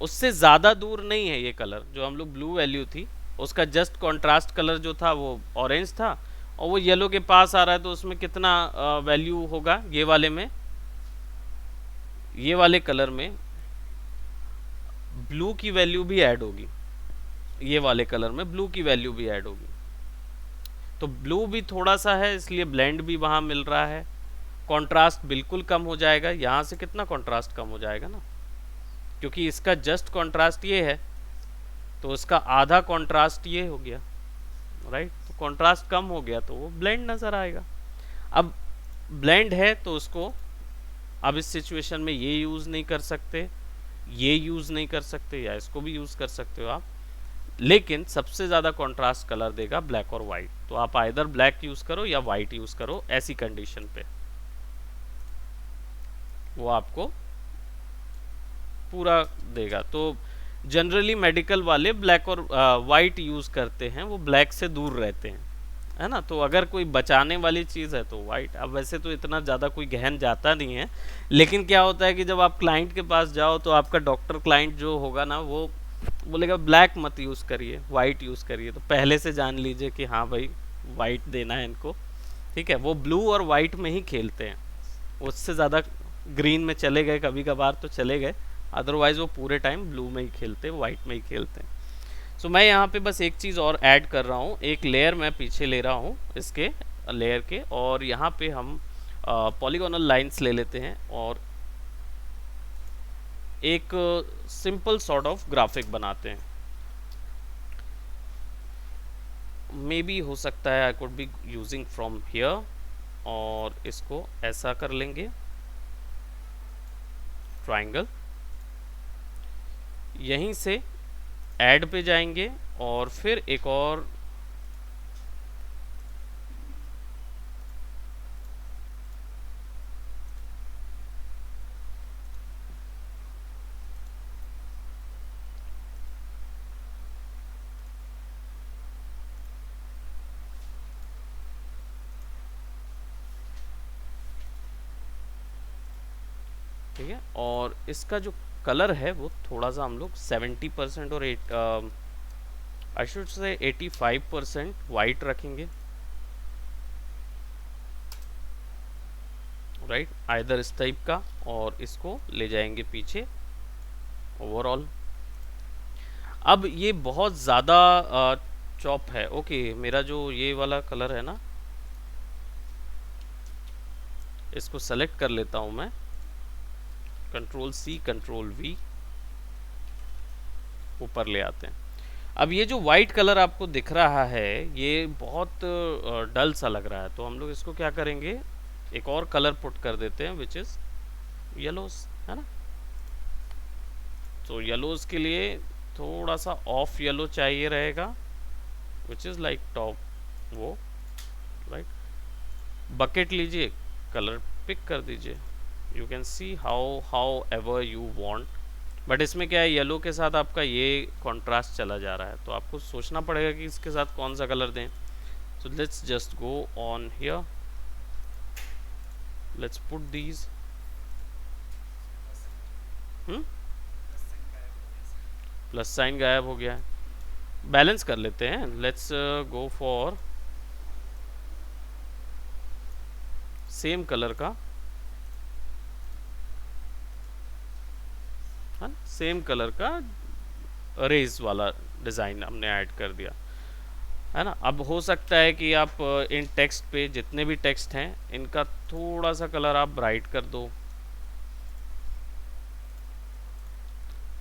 उससे ज़्यादा दूर नहीं है ये कलर, जो हम लोग ब्लू वैल्यू थी उसका जस्ट कॉन्ट्रास्ट कलर जो था वो ऑरेंज था, और वो येलो के पास आ रहा है तो उसमें कितना वैल्यू होगा, ये वाले में, ये वाले कलर में ब्लू की वैल्यू भी ऐड होगी, ये वाले कलर में ब्लू की वैल्यू भी ऐड होगी। तो ब्लू भी थोड़ा सा है इसलिए ब्लेंड भी वहाँ मिल रहा है, कंट्रास्ट बिल्कुल कम हो जाएगा। यहाँ से कितना कंट्रास्ट कम हो जाएगा ना, क्योंकि इसका जस्ट कंट्रास्ट ये है, तो इसका आधा कंट्रास्ट ये हो गया, राइट। तो कंट्रास्ट कम हो गया तो वो ब्लेंड नज़र आएगा। अब ब्लेंड है तो उसको अब इस सिचुएशन में ये यूज़ नहीं कर सकते, ये यूज़ नहीं कर सकते, या इसको भी यूज़ कर सकते हो आप, लेकिन सबसे ज़्यादा कंट्रास्ट कलर देगा ब्लैक और वाइट। तो आप आइदर ब्लैक यूज़ करो या वाइट यूज़ करो, ऐसी कंडीशन पे वो आपको पूरा देगा। तो जनरली मेडिकल वाले ब्लैक और वाइट यूज़ करते हैं, वो ब्लैक से दूर रहते हैं, है ना। तो अगर कोई बचाने वाली चीज़ है तो वाइट। अब वैसे तो इतना ज़्यादा कोई गहन जाता नहीं है, लेकिन क्या होता है कि जब आप क्लाइंट के पास जाओ तो आपका डॉक्टर क्लाइंट जो होगा ना, वो बोलेगा ब्लैक मत यूज़ करिए, वाइट यूज़ करिए। तो पहले से जान लीजिए कि हाँ भाई वाइट देना है इनको, ठीक है। वो ब्लू और वाइट में ही खेलते हैं, उससे ज़्यादा ग्रीन में चले गए कभी कभार तो चले गए, अदरवाइज वो पूरे टाइम ब्लू में ही खेलते हैं, वाइट में ही खेलते हैं। सो मैं यहाँ पे बस एक चीज़ और ऐड कर रहा हूँ, एक लेयर मैं पीछे ले रहा हूँ इसके लेयर के, और यहाँ पे हम पॉलीगोनल लाइंस ले लेते हैं और एक सिंपल सॉर्ट ऑफ ग्राफिक बनाते हैं। मे बी हो सकता है I could be using from here, और इसको ऐसा कर लेंगे ट्राइंगल। यहीं से ऐड पे जाएंगे और फिर एक और ठीक है, और इसका जो कलर है वो थोड़ा सा हम लोग 70% और आई शुड से 85% वाइट रखेंगे, राइट, आइदर इस टाइप का, और इसको ले जाएंगे पीछे ओवरऑल। अब ये बहुत ज़्यादा चॉप है, ओके। मेरा जो ये वाला कलर है ना, इसको सेलेक्ट कर लेता हूँ मैं, कंट्रोल सी कंट्रोल वी, ऊपर ले आते हैं। अब ये जो वाइट कलर आपको दिख रहा है ये बहुत डल सा लग रहा है, तो हम लोग इसको क्या करेंगे, एक और कलर पुट कर देते हैं विच इज़ येलोस, है ना। तो येलोस के लिए थोड़ा सा ऑफ येलो चाहिए रहेगा, विच इज़ लाइक टॉप वो, राइट। बकेट लीजिए, कलर पिक कर दीजिए, you can see how ever you want, but इसमें क्या है, येलो के साथ आपका ये कॉन्ट्रास्ट चला जा रहा है, तो आपको सोचना पड़ेगा कि इसके साथ कौन सा कलर दें। So let's just go on here, let's put these, plus sign गायब हो गया है। बैलेंस कर लेते हैं, let's go for same colour का, सेम कलर का रेज वाला डिज़ाइन हमने ऐड कर दिया, है ना। अब हो सकता है कि आप इन टेक्स्ट पे जितने भी टेक्स्ट हैं इनका थोड़ा सा कलर आप ब्राइट कर दो,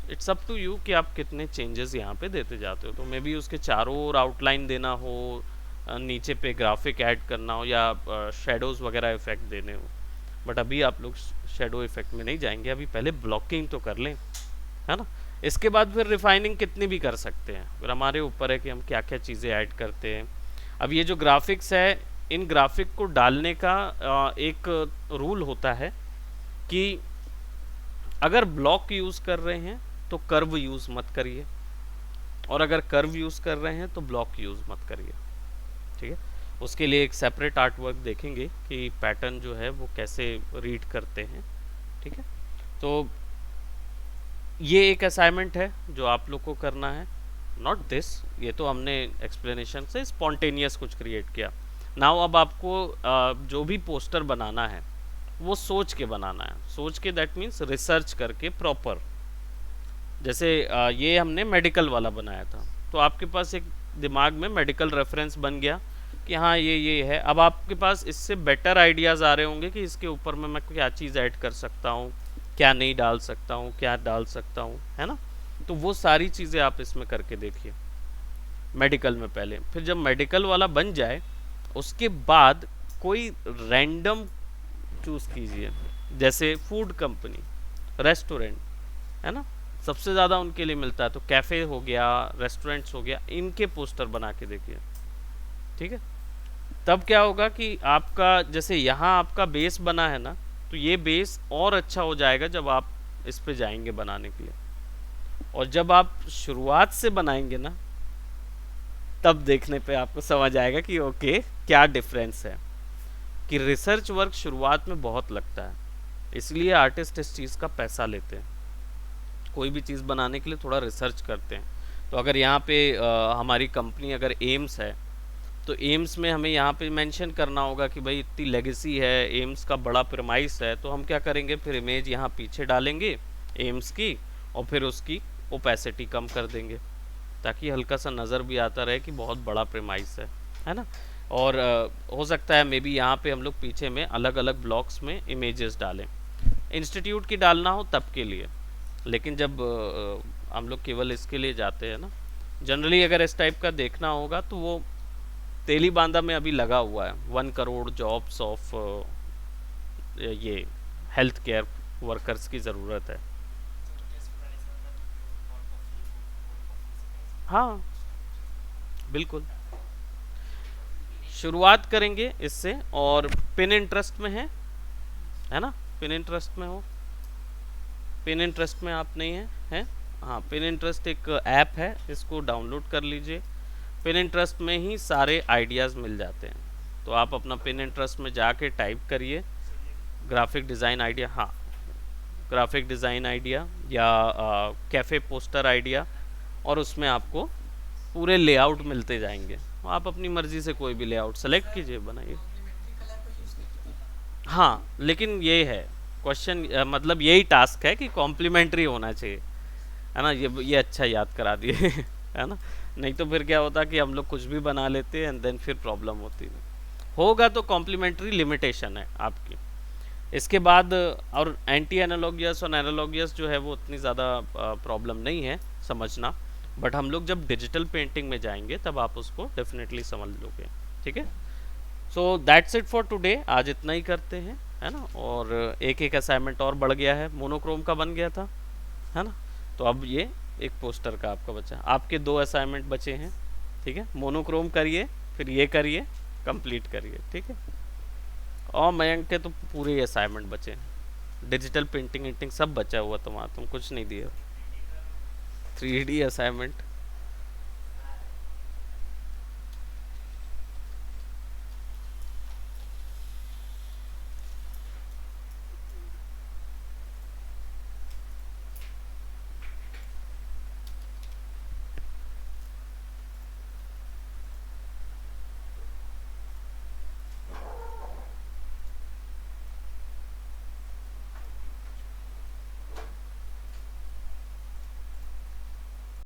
इट्स अप टू यू कि आप कितने चेंजेस यहाँ पे देते जाते हो। तो मे बी उसके चारों ओर आउटलाइन देना हो, नीचे पे ग्राफिक ऐड करना हो, या शेडोज़ वगैरह इफेक्ट देने हो, बट अभी आप लोग शेडो इफेक्ट में नहीं जाएंगे, अभी पहले ब्लॉकिंग तो कर लें, है ना। इसके बाद फिर रिफाइनिंग कितनी भी कर सकते हैं, फिर हमारे ऊपर है कि हम क्या क्या चीज़ें ऐड करते हैं। अब ये जो ग्राफिक्स है, इन ग्राफिक को डालने का एक रूल होता है कि अगर ब्लॉक यूज़ कर रहे हैं तो कर्व यूज़ मत करिए, और अगर कर्व यूज़ कर रहे हैं तो ब्लॉक यूज़ मत करिए, ठीक है। उसके लिए एक सेपरेट आर्ट वर्क देखेंगे कि पैटर्न जो है वो कैसे रीड करते हैं, ठीक है। तो ये एक असाइनमेंट है जो आप लोग को करना है, नॉट दिस, ये तो हमने एक्सप्लेनेशन से स्पॉन्टेनियस कुछ क्रिएट किया। नाउ अब आपको जो भी पोस्टर बनाना है वो सोच के बनाना है, सोच के दैट मीन्स रिसर्च करके प्रॉपर। जैसे ये हमने मेडिकल वाला बनाया था, तो आपके पास एक दिमाग में मेडिकल रेफरेंस बन गया, कि हाँ ये है। अब आपके पास इससे बेटर आइडियाज़ आ रहे होंगे कि इसके ऊपर में मैं क्या चीज़ ऐड कर सकता हूँ, क्या नहीं डाल सकता हूँ, क्या डाल सकता हूँ, है ना। तो वो सारी चीज़ें आप इसमें करके देखिए मेडिकल में पहले। फिर जब मेडिकल वाला बन जाए उसके बाद कोई रैंडम चूज़ कीजिए, जैसे फूड कंपनी, रेस्टोरेंट, है ना, सबसे ज़्यादा उनके लिए मिलता है। तो कैफ़े हो गया, रेस्टोरेंट्स हो गया, इनके पोस्टर बना के देखिए, ठीक है। तब क्या होगा कि आपका जैसे यहाँ आपका बेस बना है ना, तो ये बेस और अच्छा हो जाएगा जब आप इस पे जाएंगे बनाने के लिए। और जब आप शुरुआत से बनाएंगे ना, तब देखने पे आपको समझ आएगा कि ओके क्या डिफरेंस है। कि रिसर्च वर्क शुरुआत में बहुत लगता है, इसलिए आर्टिस्ट इस चीज़ का पैसा लेते हैं। कोई भी चीज़ बनाने के लिए थोड़ा रिसर्च करते हैं। तो अगर यहाँ पे हमारी कंपनी अगर एम्स है, तो एम्स में हमें यहाँ पे मेंशन करना होगा कि भाई इतनी लेगेसी है, एम्स का बड़ा प्रेमाइस है। तो हम क्या करेंगे, फिर इमेज यहाँ पीछे डालेंगे एम्स की, और फिर उसकी ओपेसिटी कम कर देंगे, ताकि हल्का सा नज़र भी आता रहे कि बहुत बड़ा प्रेमाइस है ना। और हो सकता है मे बी यहाँ पे हम लोग पीछे में अलग अलग ब्लॉक्स में इमेजेस डालें, इंस्टीट्यूट की डालना हो तब के लिए। लेकिन जब हम लोग केवल इसके लिए जाते हैं ना, जनरली अगर इस टाइप का देखना होगा तो वो तेली बांदा में अभी लगा हुआ है 1 करोड़ जॉब्स ऑफ ये हेल्थ केयर वर्कर्स की ज़रूरत है। So just price मतलब hot coffee, cold coffee से हाँ बिल्कुल, शुरुआत करेंगे इससे। और पिन इंटरेस्ट में है ना, पिन इंटरेस्ट में हो, पिन इंटरेस्ट में आप नहीं हैं? हाँ, पिन इंटरेस्ट एक ऐप है, इसको डाउनलोड कर लीजिए। पिन इंटरेस्ट में ही सारे आइडियाज़ मिल जाते हैं। तो आप अपना पिन इंटरेस्ट में जाके टाइप करिए ग्राफिक डिज़ाइन आइडिया, हाँ ग्राफिक डिज़ाइन आइडिया या कैफ़े पोस्टर आइडिया, और उसमें आपको पूरे लेआउट मिलते जाएंगे। आप अपनी मर्ज़ी से कोई भी लेआउट सेलेक्ट कीजिए, बनाइए। कॉम्प्लीमेंट्री कलर को यूज़ करके बनाना। हाँ, लेकिन ये है क्वेश्चन, मतलब यही टास्क है कि कॉम्प्लीमेंट्री होना चाहिए, है ना। ये अच्छा याद करा दिए है ना। नहीं तो फिर क्या होता कि हम लोग कुछ भी बना लेते हैं एंड देन फिर प्रॉब्लम होती है। होगा तो कॉम्प्लीमेंट्री लिमिटेशन है आपकी। इसके बाद और एंटी एनालॉगियस और एनालॉगियस जो है वो उतनी ज़्यादा प्रॉब्लम नहीं है समझना, बट हम लोग जब डिजिटल पेंटिंग में जाएंगे तब आप उसको डेफिनेटली समझ लोगे, ठीक है। So that's it for today, आज इतना ही करते हैं, है ना। और एक एक असाइनमेंट और बढ़ गया है, मोनोक्रोम का बन गया था, है ना। तो अब ये एक पोस्टर का आपका बचा, आपके 2 असाइनमेंट बचे हैं, ठीक है। मोनोक्रोम करिए, फिर ये करिए, कंप्लीट करिए, ठीक है। और मयंक के तो पूरे असाइनमेंट बचे हैं, डिजिटल पेंटिंग सब बचा हुआ, तुम कुछ नहीं दिए। 3D assignment